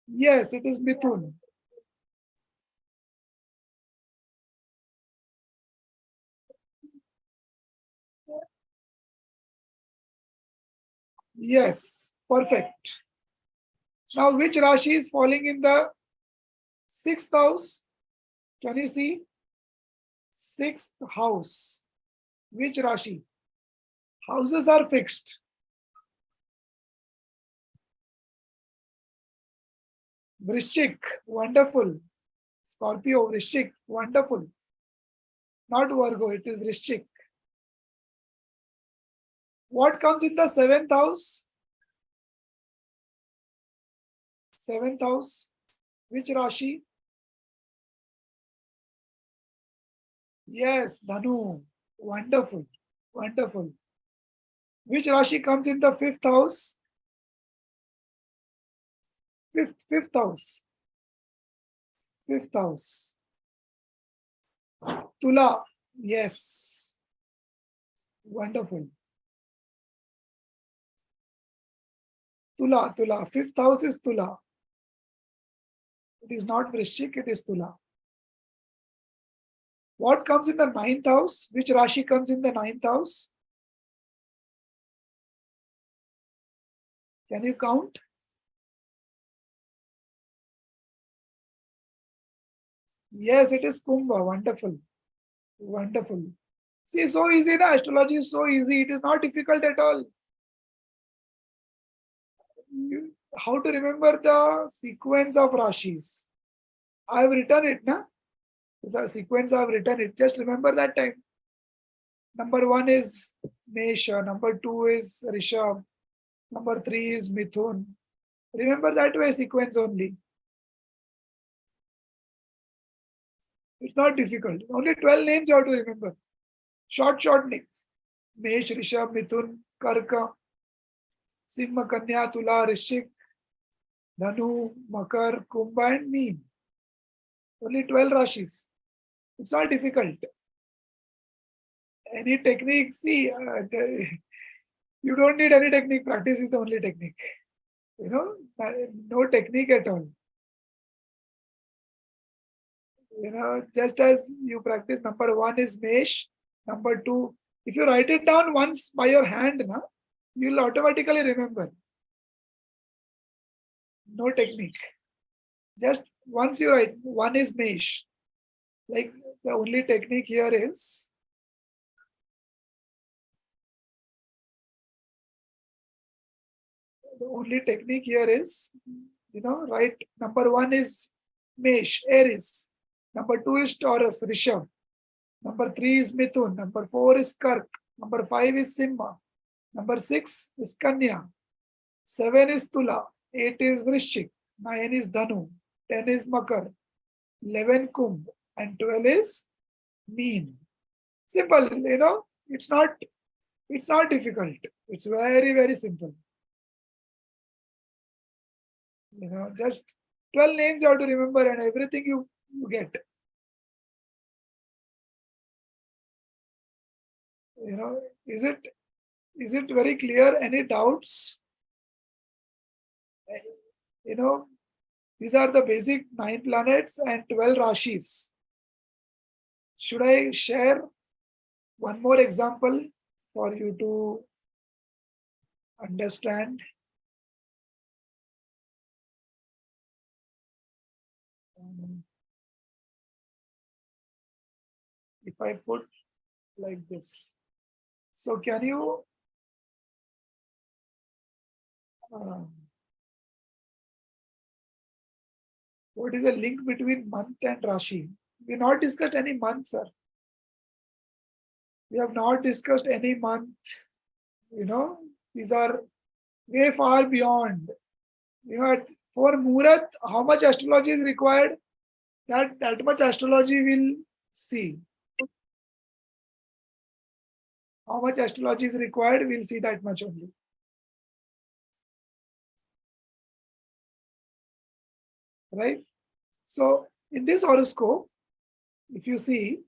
Yes, it is Mithun. Yes, perfect. Now, which Rashi is falling in the 6th house? Can you see? 6th house. Which Rashi? Houses are fixed. Vrishchik, wonderful. Scorpio, Vrishchik, wonderful. Not Virgo, it is Vrishchik. What comes in the 7th house? 7th house. Which Rashi? Yes, Dhanu. Wonderful. Wonderful. Which Rashi comes in the 5th house? Fifth house. 5th house. Tula. Yes. Wonderful. Tula. 5th house is Tula. It is not Vrishchik, it is Tula. What comes in the 9th house? Which Rashi comes in the 9th house? Can you count? Yes, it is Kumbha. Wonderful. Wonderful. See, so easy. Na? Astrology is so easy. It is not difficult at all. How to remember the sequence of Rashis? I have written it. Na? The sequence I have written it. Just remember that time. Number 1 is Mesha. Number 2 is Rishabh. Number 3 is Mithun. Remember that way sequence only. It's not difficult. Only 12 names you have to remember. Short names. Mesh, Rishabh, Mithun, Karka, Simha, Kanya, Tula, Rishik, Dhanu, Makar, Kumbha and Meen. Only 12 Rashis. It's not difficult. Any technique, see, you don't need any technique. Practice is the only technique. You know, no technique at all. You know, just as you practice, number 1 is Mesh, number 2. If you write it down once by your hand, na, you'll automatically remember. No technique. Just once you write, 1 is Mesh. Like the only technique here is write number 1 is Mesh, Aries. Number 2 is Taurus, Rishabh. Number 3 is Mithun. Number 4 is Kark. Number 5 is Simha. Number 6 is Kanya. 7 is Tula. 8 is Vrishik. 9 is Dhanu. 10 is Makar. 11 Kumbh. And 12 is Meen. Simple, it's not difficult. It's very, very simple. Just 12 names you have to remember and everything you get. Is it very clear? Any doubts? These are the basic 9 planets and 12 Rashis. Should I share one more example for you to understand? If I put like this. So can you what is the link between month and Rashi? We have not discussed any month, sir. We have not discussed any month. These are way far beyond. For Muhurat, how much astrology is required? That much astrology will see. How much astrology is required, we'll see that much only. Right? So, in this horoscope, if you see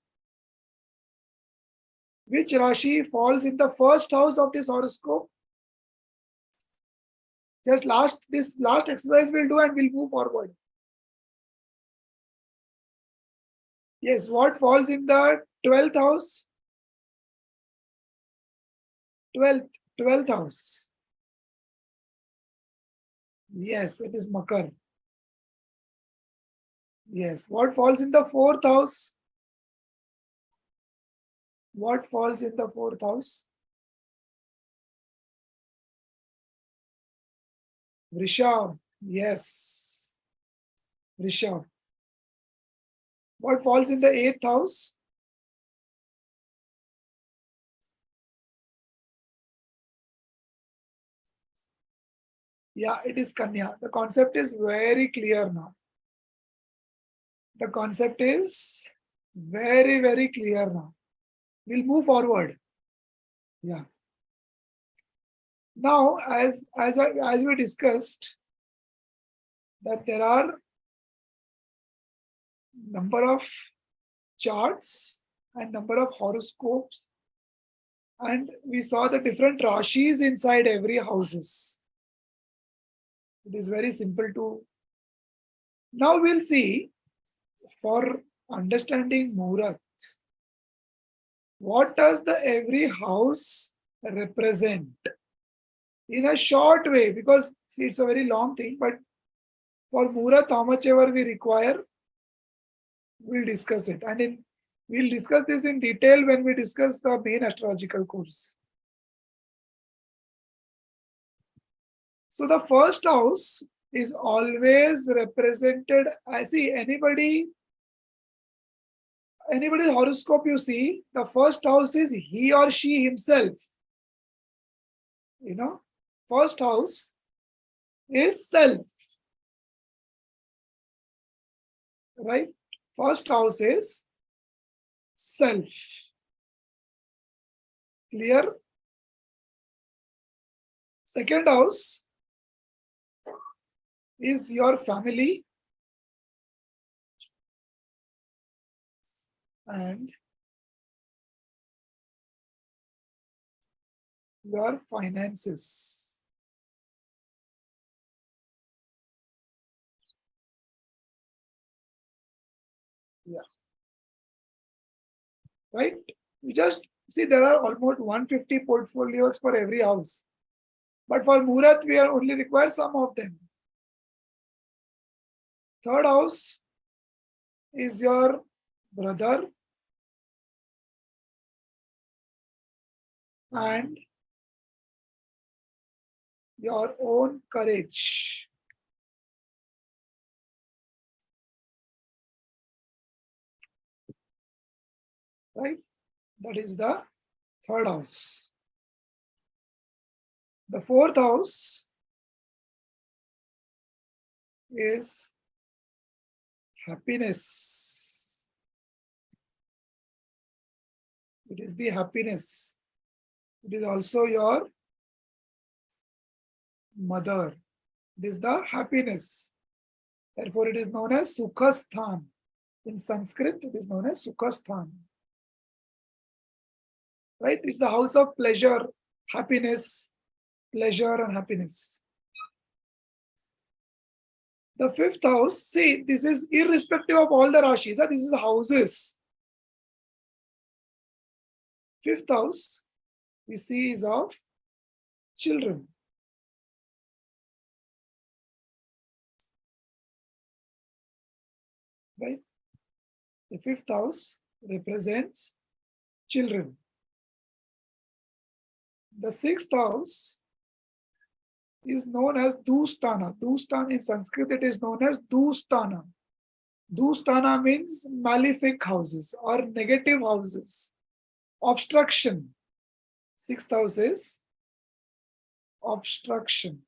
which Rashi falls in the first house of this horoscope, just this last exercise we'll do and we'll move forward. Yes, what falls in the 12th house? 12th house. Yes, it is Makar. Yes, what falls in the 4th house? What falls in the 4th house? Rishabh. Yes. Rishabh. What falls in the 8th house? Yeah, it is Kanya. The concept is very clear now. The concept is very, very clear now. We'll move forward. Yeah. Now, as we discussed, that there are number of charts and number of horoscopes, and we saw the different Rashis inside every houses. It is very simple to. Now we'll see, for understanding Muhurat, what does the every house represent? In a short way, because see, it's a very long thing, but for Muhurat, how much ever we require, We'll discuss it. And we'll discuss this in detail when we discuss the main astrological course. So the first house is always represented. I see anybody's horoscope you see, the first house is he or she himself. First house is self. Right? First house is self. Clear? Second house is your family and your finances. Yeah. Right? You just see there are almost 150 portfolios for every house. But for Muhurat, we only require some of them. Third house is your brother and your own courage. Right? That is the third house. The fourth house is happiness. It is the happiness. It is also your mother. It is the happiness. Therefore, it is known as Sukhasthan. In Sanskrit, it is known as Sukhasthan. Right? It's the house of pleasure, happiness, pleasure and happiness. The fifth house, see, this is irrespective of all the Rashis. This is houses. Fifth house, we see is of children. Right? The fifth house represents children. The sixth house is known as Dustana. Dustana in Sanskrit, it is known as Dustana. Dustana means malefic houses or negative houses. Obstruction. Sixth house is obstruction.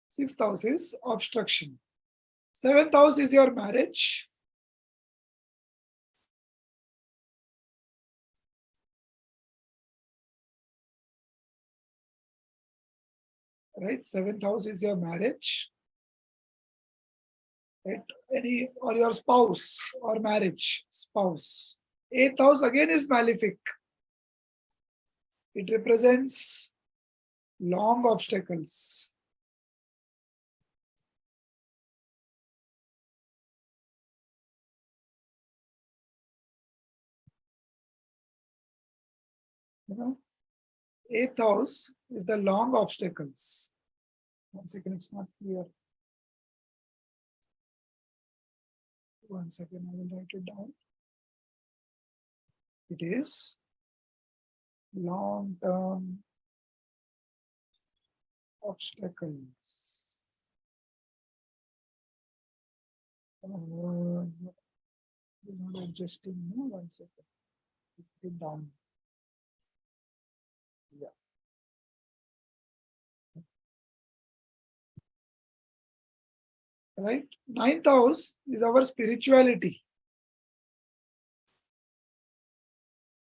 Sixth house is obstruction. Seventh house is your marriage. Right? Seventh house is your marriage. Right? Or your spouse or marriage, spouse. Eighth house again is malefic. It represents long obstacles. Eighth house is the long obstacles. 1 second, it's not clear. 1 second, I will write it down. It is long-term obstacles. Not adjusting. No, 1 second. Put it down. Yeah. Right? Ninth house is our spirituality.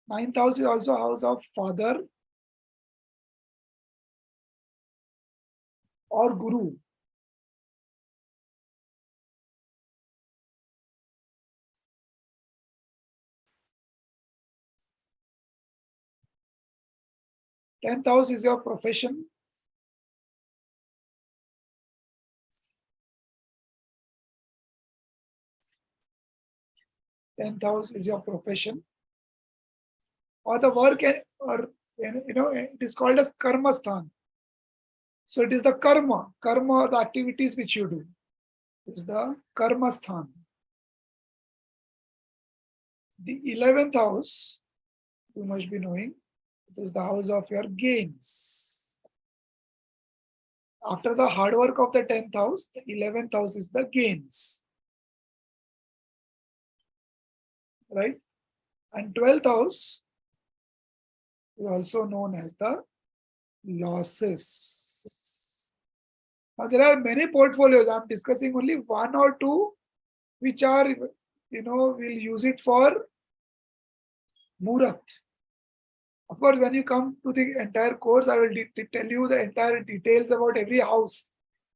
Ninth house is also house of father or guru. Tenth house is your profession. Tenth house is your profession or the work or And, it is called as karma sthan. So it is the karma, the activities which you do is the karma sthan. The 11th house, you must be knowing, it is the house of your gains. After the hard work of the 10th house, the 11th house is the gains. Right? And 12th house is also known as the losses. Now there are many portfolios. I'm discussing only one or two which are, we'll use it for Muhurat. Of course, when you come to the entire course, I will tell you the entire details about every house.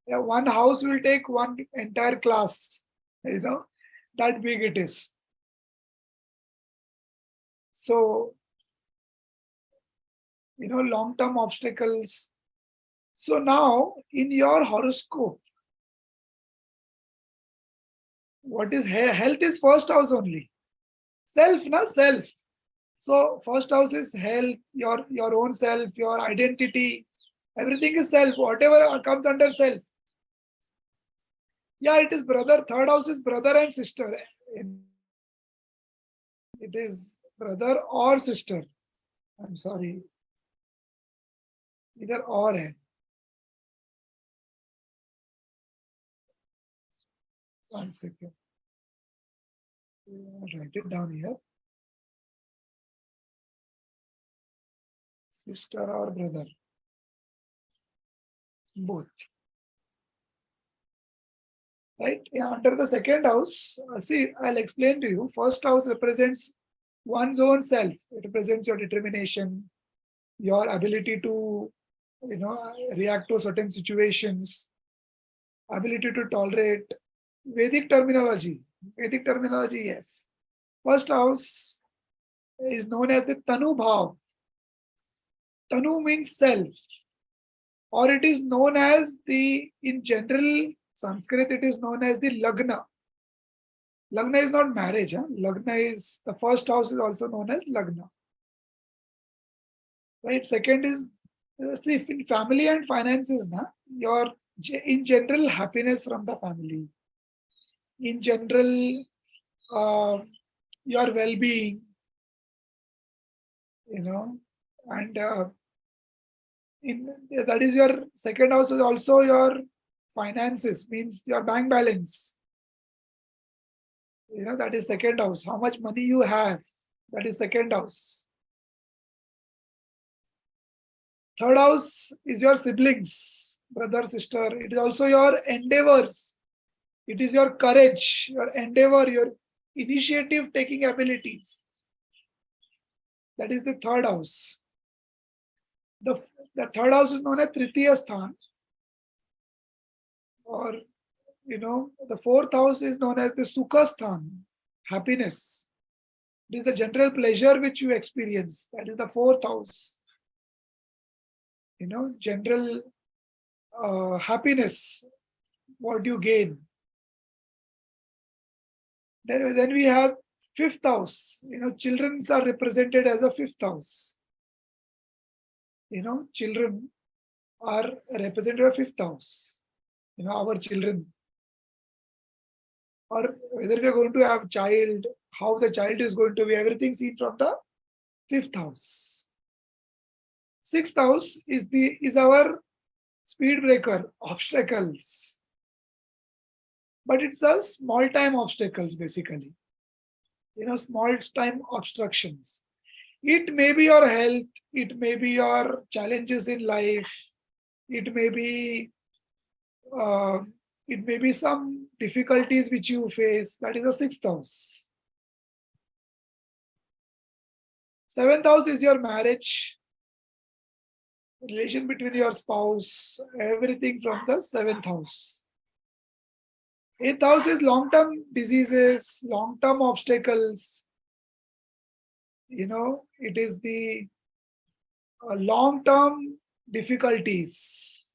Yeah, one house will take one entire class, that big it is. So, long-term obstacles. So now in your horoscope, what is health is first house only. Self. So first house is health, your own self, your identity, everything is self, whatever comes under self. Yeah, it is brother. Third house is brother and sister. It is brother or sister. I'm sorry. Either or hai. One second. Write it down here. Sister or brother. Both. Right? Yeah, under the second house, see, I'll explain to you. First house represents one's own self. It represents your determination, your ability to, react to certain situations, ability to tolerate. Vedic terminology, yes. First house is known as the Tanu Bhav. Tanu means self, or it is known as in general Sanskrit, it is known as the Lagna. Lagna is not marriage. Lagna is, the first house is also known as Lagna. Right? Second is, see, in family and finances, your, in general, happiness from the family. In general, your well-being, and that is your second house is also your finances, means your bank balance. That is second house. How much money you have, that is second house. Third house is your siblings, brother, sister. It is also your endeavors. It is your courage, your endeavor, your initiative taking abilities. That is the third house. The third house is known as Tritiya Sthan. Or, the fourth house is known as the Sukha Sthan, happiness. It is the general pleasure which you experience. That is the fourth house. General happiness, what you gain. Then we have fifth house. Children are represented as a fifth house. Children are represented as fifth house. Our children. Or whether we are going to have child, how the child is going to be, everything seen from the fifth house. Sixth house is our speed breaker, obstacles. But it's a small time obstacles basically. Small time obstructions. It may be your health, it may be your challenges in life, it may be some difficulties which you face. That is the sixth house. Seventh house is your marriage, relation between your spouse, everything from the seventh house. Eighth house is long-term diseases, long-term obstacles. It is the long-term difficulties.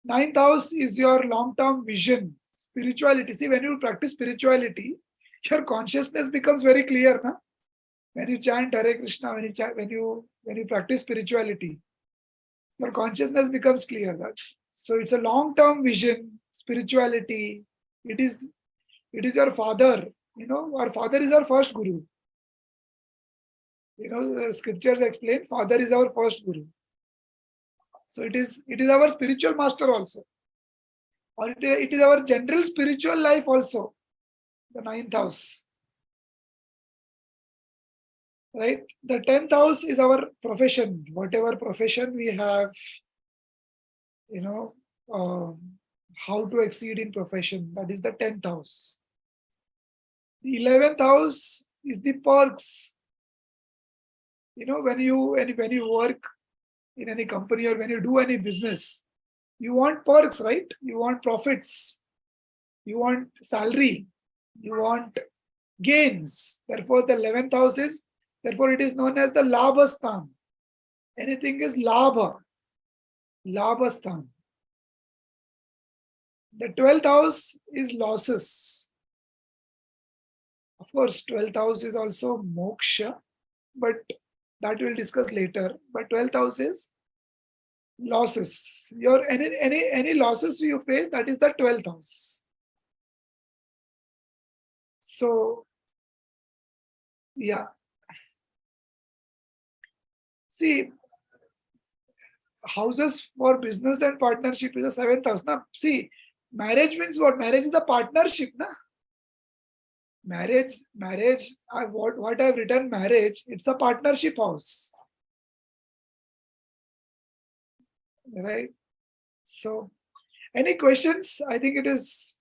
Ninth house is your long-term vision, spirituality. See, when you practice spirituality, your consciousness becomes very clear. When you chant Hare Krishna, when you practice spirituality, your consciousness becomes clear. So it's a long-term vision, spirituality. It is your father. Our father is our first guru. The scriptures explain father is our first guru. So it is our spiritual master also. Or it is our general spiritual life also. The 9th house. Right? The 10th house is our profession. Whatever profession we have, how to exceed in profession. That is the 10th house. The 11th house is the perks. When you work in any company or when you do any business, you want perks, right? You want profits. You want salary. You want gains. Therefore, the 11th house is, therefore, it is known as the Labhasthan. Anything is Labha. Labhasthan. The 12th house is losses. Of course, 12th house is also moksha, but that we'll discuss later. But 12th house is losses. Your any losses you face, that is the 12th house. So, yeah. See, houses for business and partnership is the 7th house. Now, see, marriage means what? Marriage is the partnership, na? Marriage. What I've written, marriage. It's a partnership house, right? So, any questions? I think it is,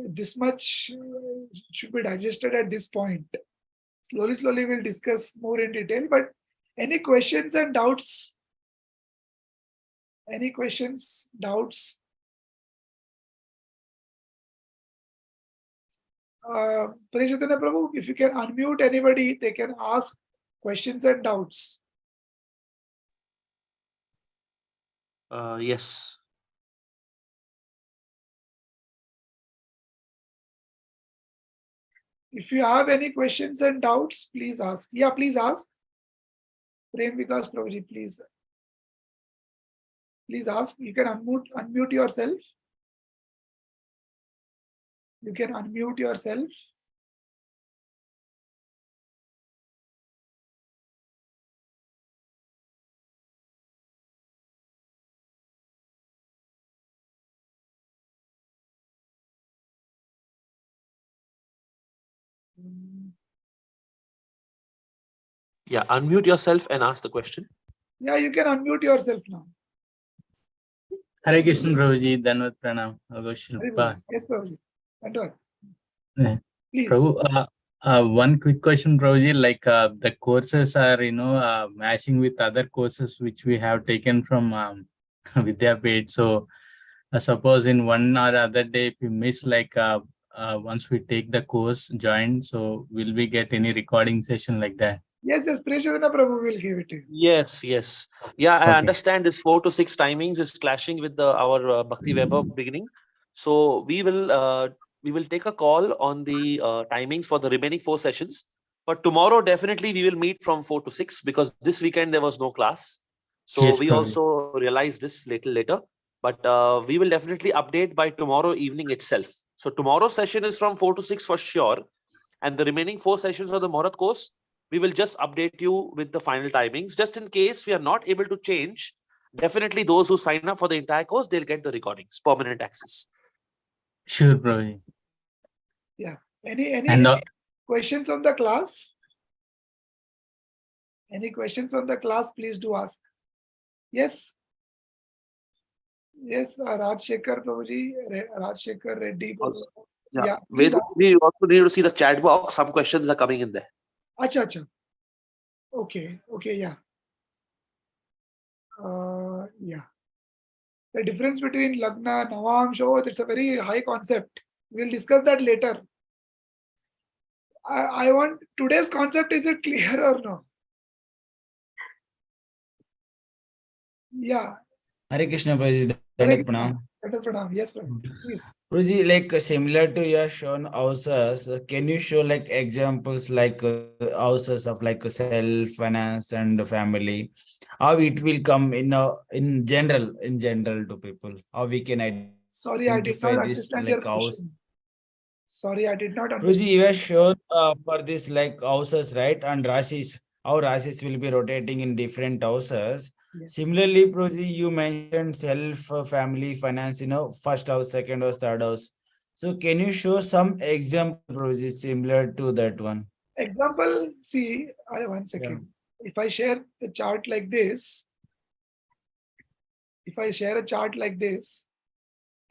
this much should be digested at this point. Slowly, we'll discuss more in detail. But any questions and doubts? Any questions, doubts? Chaitanya Prabhu, if you can unmute anybody, they can ask questions and doubts. Yes. If you have any questions and doubts, please ask. Yeah, please ask. Prem Vikas Prabhuji, please. Please ask. You can unmute yourself. You can unmute yourself. Yeah, unmute yourself and ask the question. Yeah, you can unmute yourself now. Hare Krishna Prabhuji, Dhanvat Pranam. Yes, Prabhuji. Yeah. Please. Prabhu, one quick question, Prabhuji, like the courses are, matching with other courses which we have taken from Vidyapet. So suppose in one or other day, if we miss, like once we take the course, join, so will we get any recording session like that? Yes, Chaitanya Prabhu will give it to you. Yes. Yeah, I understand this 4 to 6 timings is clashing with our Bhakti Vaibhav beginning. So we will take a call on the timings for the remaining 4 sessions. But tomorrow, definitely, we will meet from 4 to 6 because this weekend there was no class. So Yes, we Prabhuji. also realized this little later. But we will definitely update by tomorrow evening itself. So tomorrow's session is from 4 to 6 for sure. And the remaining 4 sessions of the MUHURTA course, we will just update you with the final timings. Just in case we are not able to change, definitely those who sign up for the entire course, they'll get the recordings, permanent access. Sure, Prabhuji. Yeah. Any questions on the class? Any questions on the class, please do ask. Yes. Yes, Rajshekhar Prabhuji, Rajshekhar Reddy. Yeah. We also need to see the chat box. Some questions are coming in there. Acha. Okay, yeah. Yeah. The difference between Lagna, Navamsho, it's a very high concept. We'll discuss that later. I want today's concept, is it clear or no? Yeah. Hare Krishna Prabhuji. Hare Dandak Krishna. Pranam. Dandak Pranam. Yes, Prabhu. Please. Guruji, like similar to your shown houses, can you show like examples like houses of like self, finance, and family? How it will come in general to people? How we can Sorry, I did identify not this understand your like house? question. Sorry, I did not Guruji, understand. you have shown for this like houses, right? And Rashis, how Rashis will be rotating in different houses. Yes. Similarly, Guruji, you mentioned self, family, finance, first house, second house, third house. So can you show some example, Guruji, similar to that one? Example, see, one second. Yeah. If I share the chart like this, if I share a chart like this,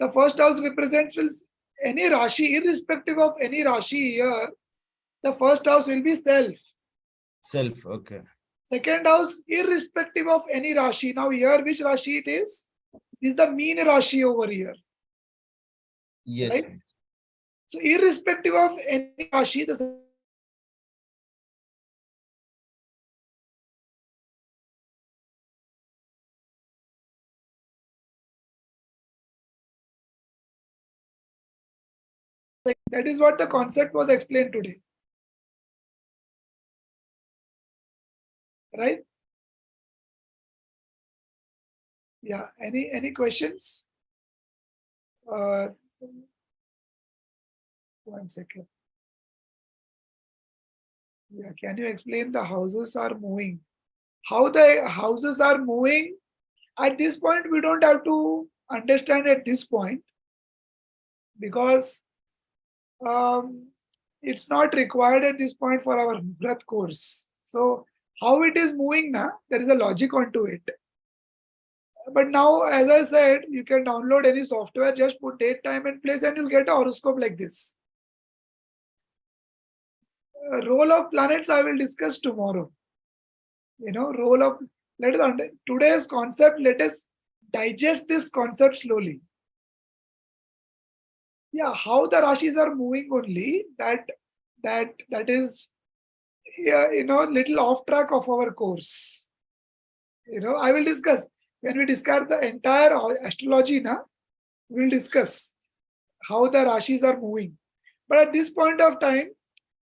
the first house represents any Rashi, irrespective of any Rashi here, the first house will be self. Self, okay. Second house, irrespective of any Rashi. Now here, which Rashi it is? Is the mean Rashi over here. Yes. Right? So irrespective of any Rashi, the that is what the concept was explained today. Right? Yeah. Any questions? One second. Yeah. Can you explain the houses are moving? How the houses are moving? At this point, we don't have to understand at this point because it's not required at this point for our Muhurat course. So how it is moving now, there is a logic onto it. But now, as I said, you can download any software, just put date, time, and place, and you'll get a horoscope like this. Role of planets I will discuss tomorrow. Role of today's concept. Let us digest this concept slowly. Yeah, how the rashis are moving only that is little off track of our course. I will discuss when we discuss the entire astrology now. We'll discuss how the rashis are moving. But at this point of time,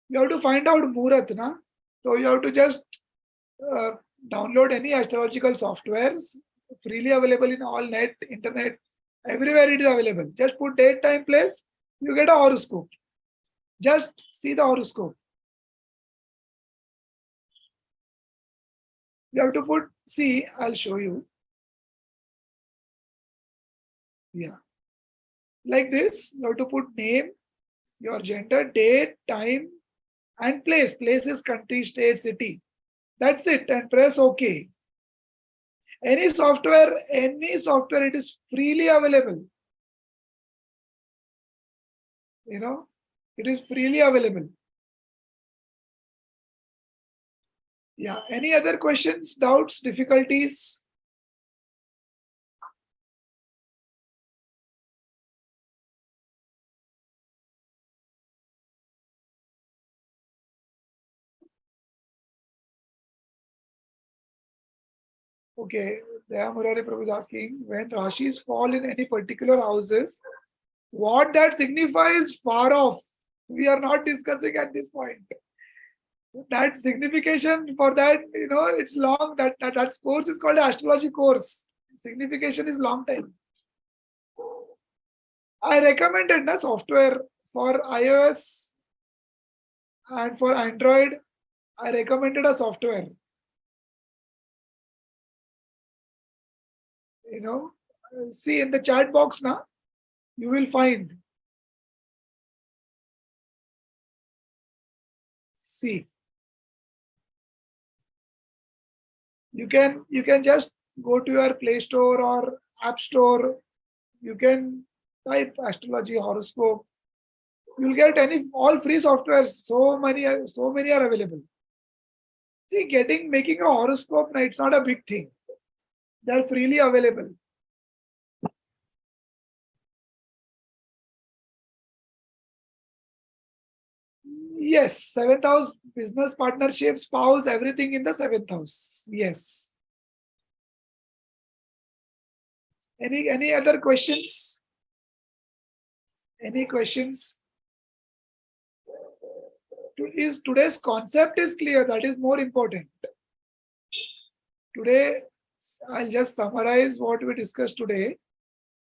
you have to find out Muhurat, na? So you have to just download any astrological softwares freely available in all net, internet, everywhere it is available. Just put date, time, place, you get a horoscope. Just see the horoscope. You have to put, see, I'll show you. Yeah. Like this, you have to put name, your gender, date, time, and place. Place is country, state, city. That's it, and press OK. Any software, it is freely available. It is freely available. Yeah. Any other questions, doubts, difficulties? Okay, Vedamurty Prabhu is asking, when Rashis fall in any particular houses, what that signifies far off. We are not discussing at this point. That signification for that, it's long. That course is called Astrology course. Signification is long time. I recommended the software for iOS and for Android. I recommended a software. See in the chat box now, you will find. See. You can just go to your Play Store or App Store. You can type astrology horoscope. You'll get all free softwares. So many are available. See, making a horoscope, it's not a big thing. They are freely available. Yes, 7th house, business partnership, spouse, everything in the 7th house. Yes. Any other questions? Any questions? Today's concept is clear. That is more important. Today, I'll just summarize what we discussed today.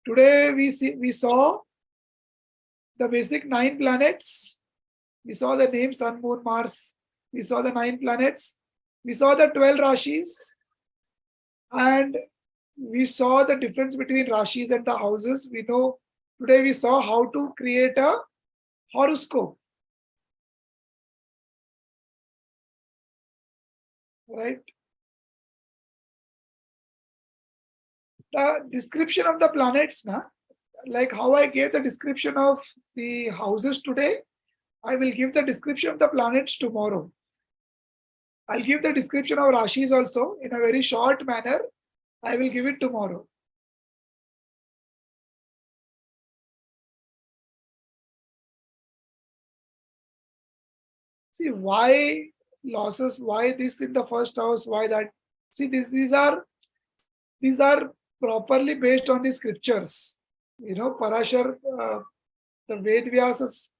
Today we saw the basic 9 planets. We saw the name Sun, Moon, Mars. We saw the 9 planets. We saw the 12 Rashis. And we saw the difference between Rashis and the houses. Today we saw how to create a horoscope. Right? The description of the planets, like how I gave the description of the houses today, I will give the description of the planets tomorrow. I'll give the description of Rashis also in a very short manner. I will give it tomorrow. See, why losses, why this in the first house, why that? See, these are properly based on the scriptures. Parashar, the Vedvyasa's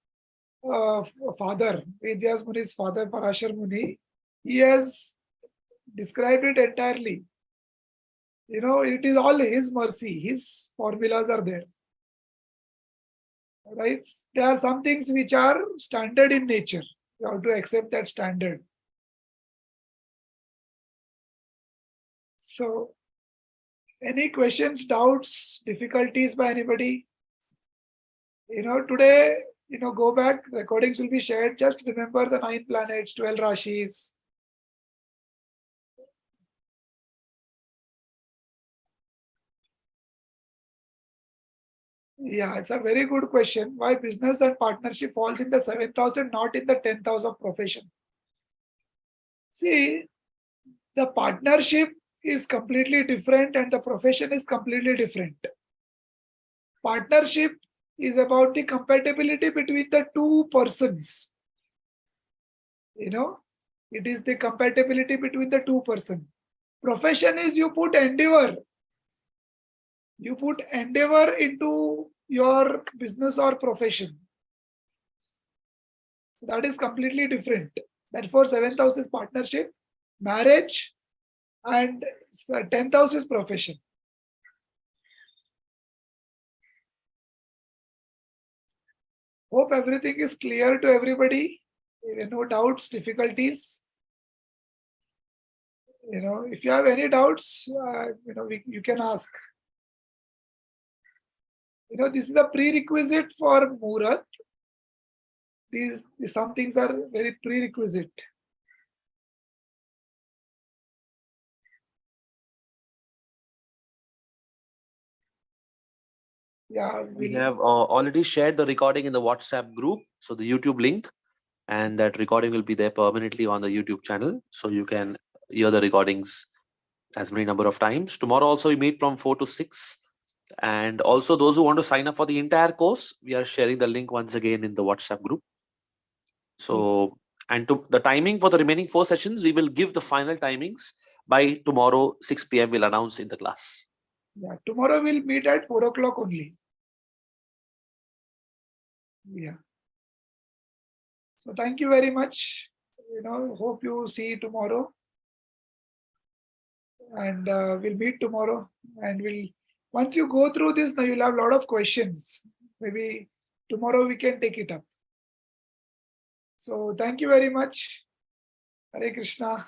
father, Vedvyas Muni's father, Parashar Muni, he has described it entirely. It is all his mercy. His formulas are there. Right? There are some things which are standard in nature. You have to accept that standard. So, any questions, doubts, difficulties by anybody? Today, go back, recordings will be shared. Just remember the 9 planets, 12 Rashis. Yeah, it's a very good question. Why business and partnership falls in the 7th house and not in the 10th house of profession? See, the partnership is completely different and the profession is completely different. Partnership is about the compatibility between the two persons. It is the compatibility between the two persons. Profession is you put endeavor. You put endeavor into your business or profession. That is completely different. Therefore, 7th house is partnership, marriage, and 10th house is profession. Hope everything is clear to everybody. No doubts, difficulties. If you have any doubts, you can ask. This is a prerequisite for Muhurat. Some things are very prerequisite. Yeah, We have already shared the recording in the WhatsApp group, so the YouTube link, and that recording will be there permanently on the YouTube channel, so you can hear the recordings as many number of times. Tomorrow also we meet from 4 to 6. And also those who want to sign up for the entire course, we are sharing the link once again in the WhatsApp group. So, and to the timing for the remaining 4 sessions, we will give the final timings by tomorrow 6 p.m. We'll announce in the class. Yeah, tomorrow we'll meet at 4 o'clock only. Yeah. So thank you very much. Hope you see tomorrow. And we'll meet tomorrow. And once you go through this, now you'll have a lot of questions. Maybe tomorrow we can take it up. So thank you very much. Hare Krishna.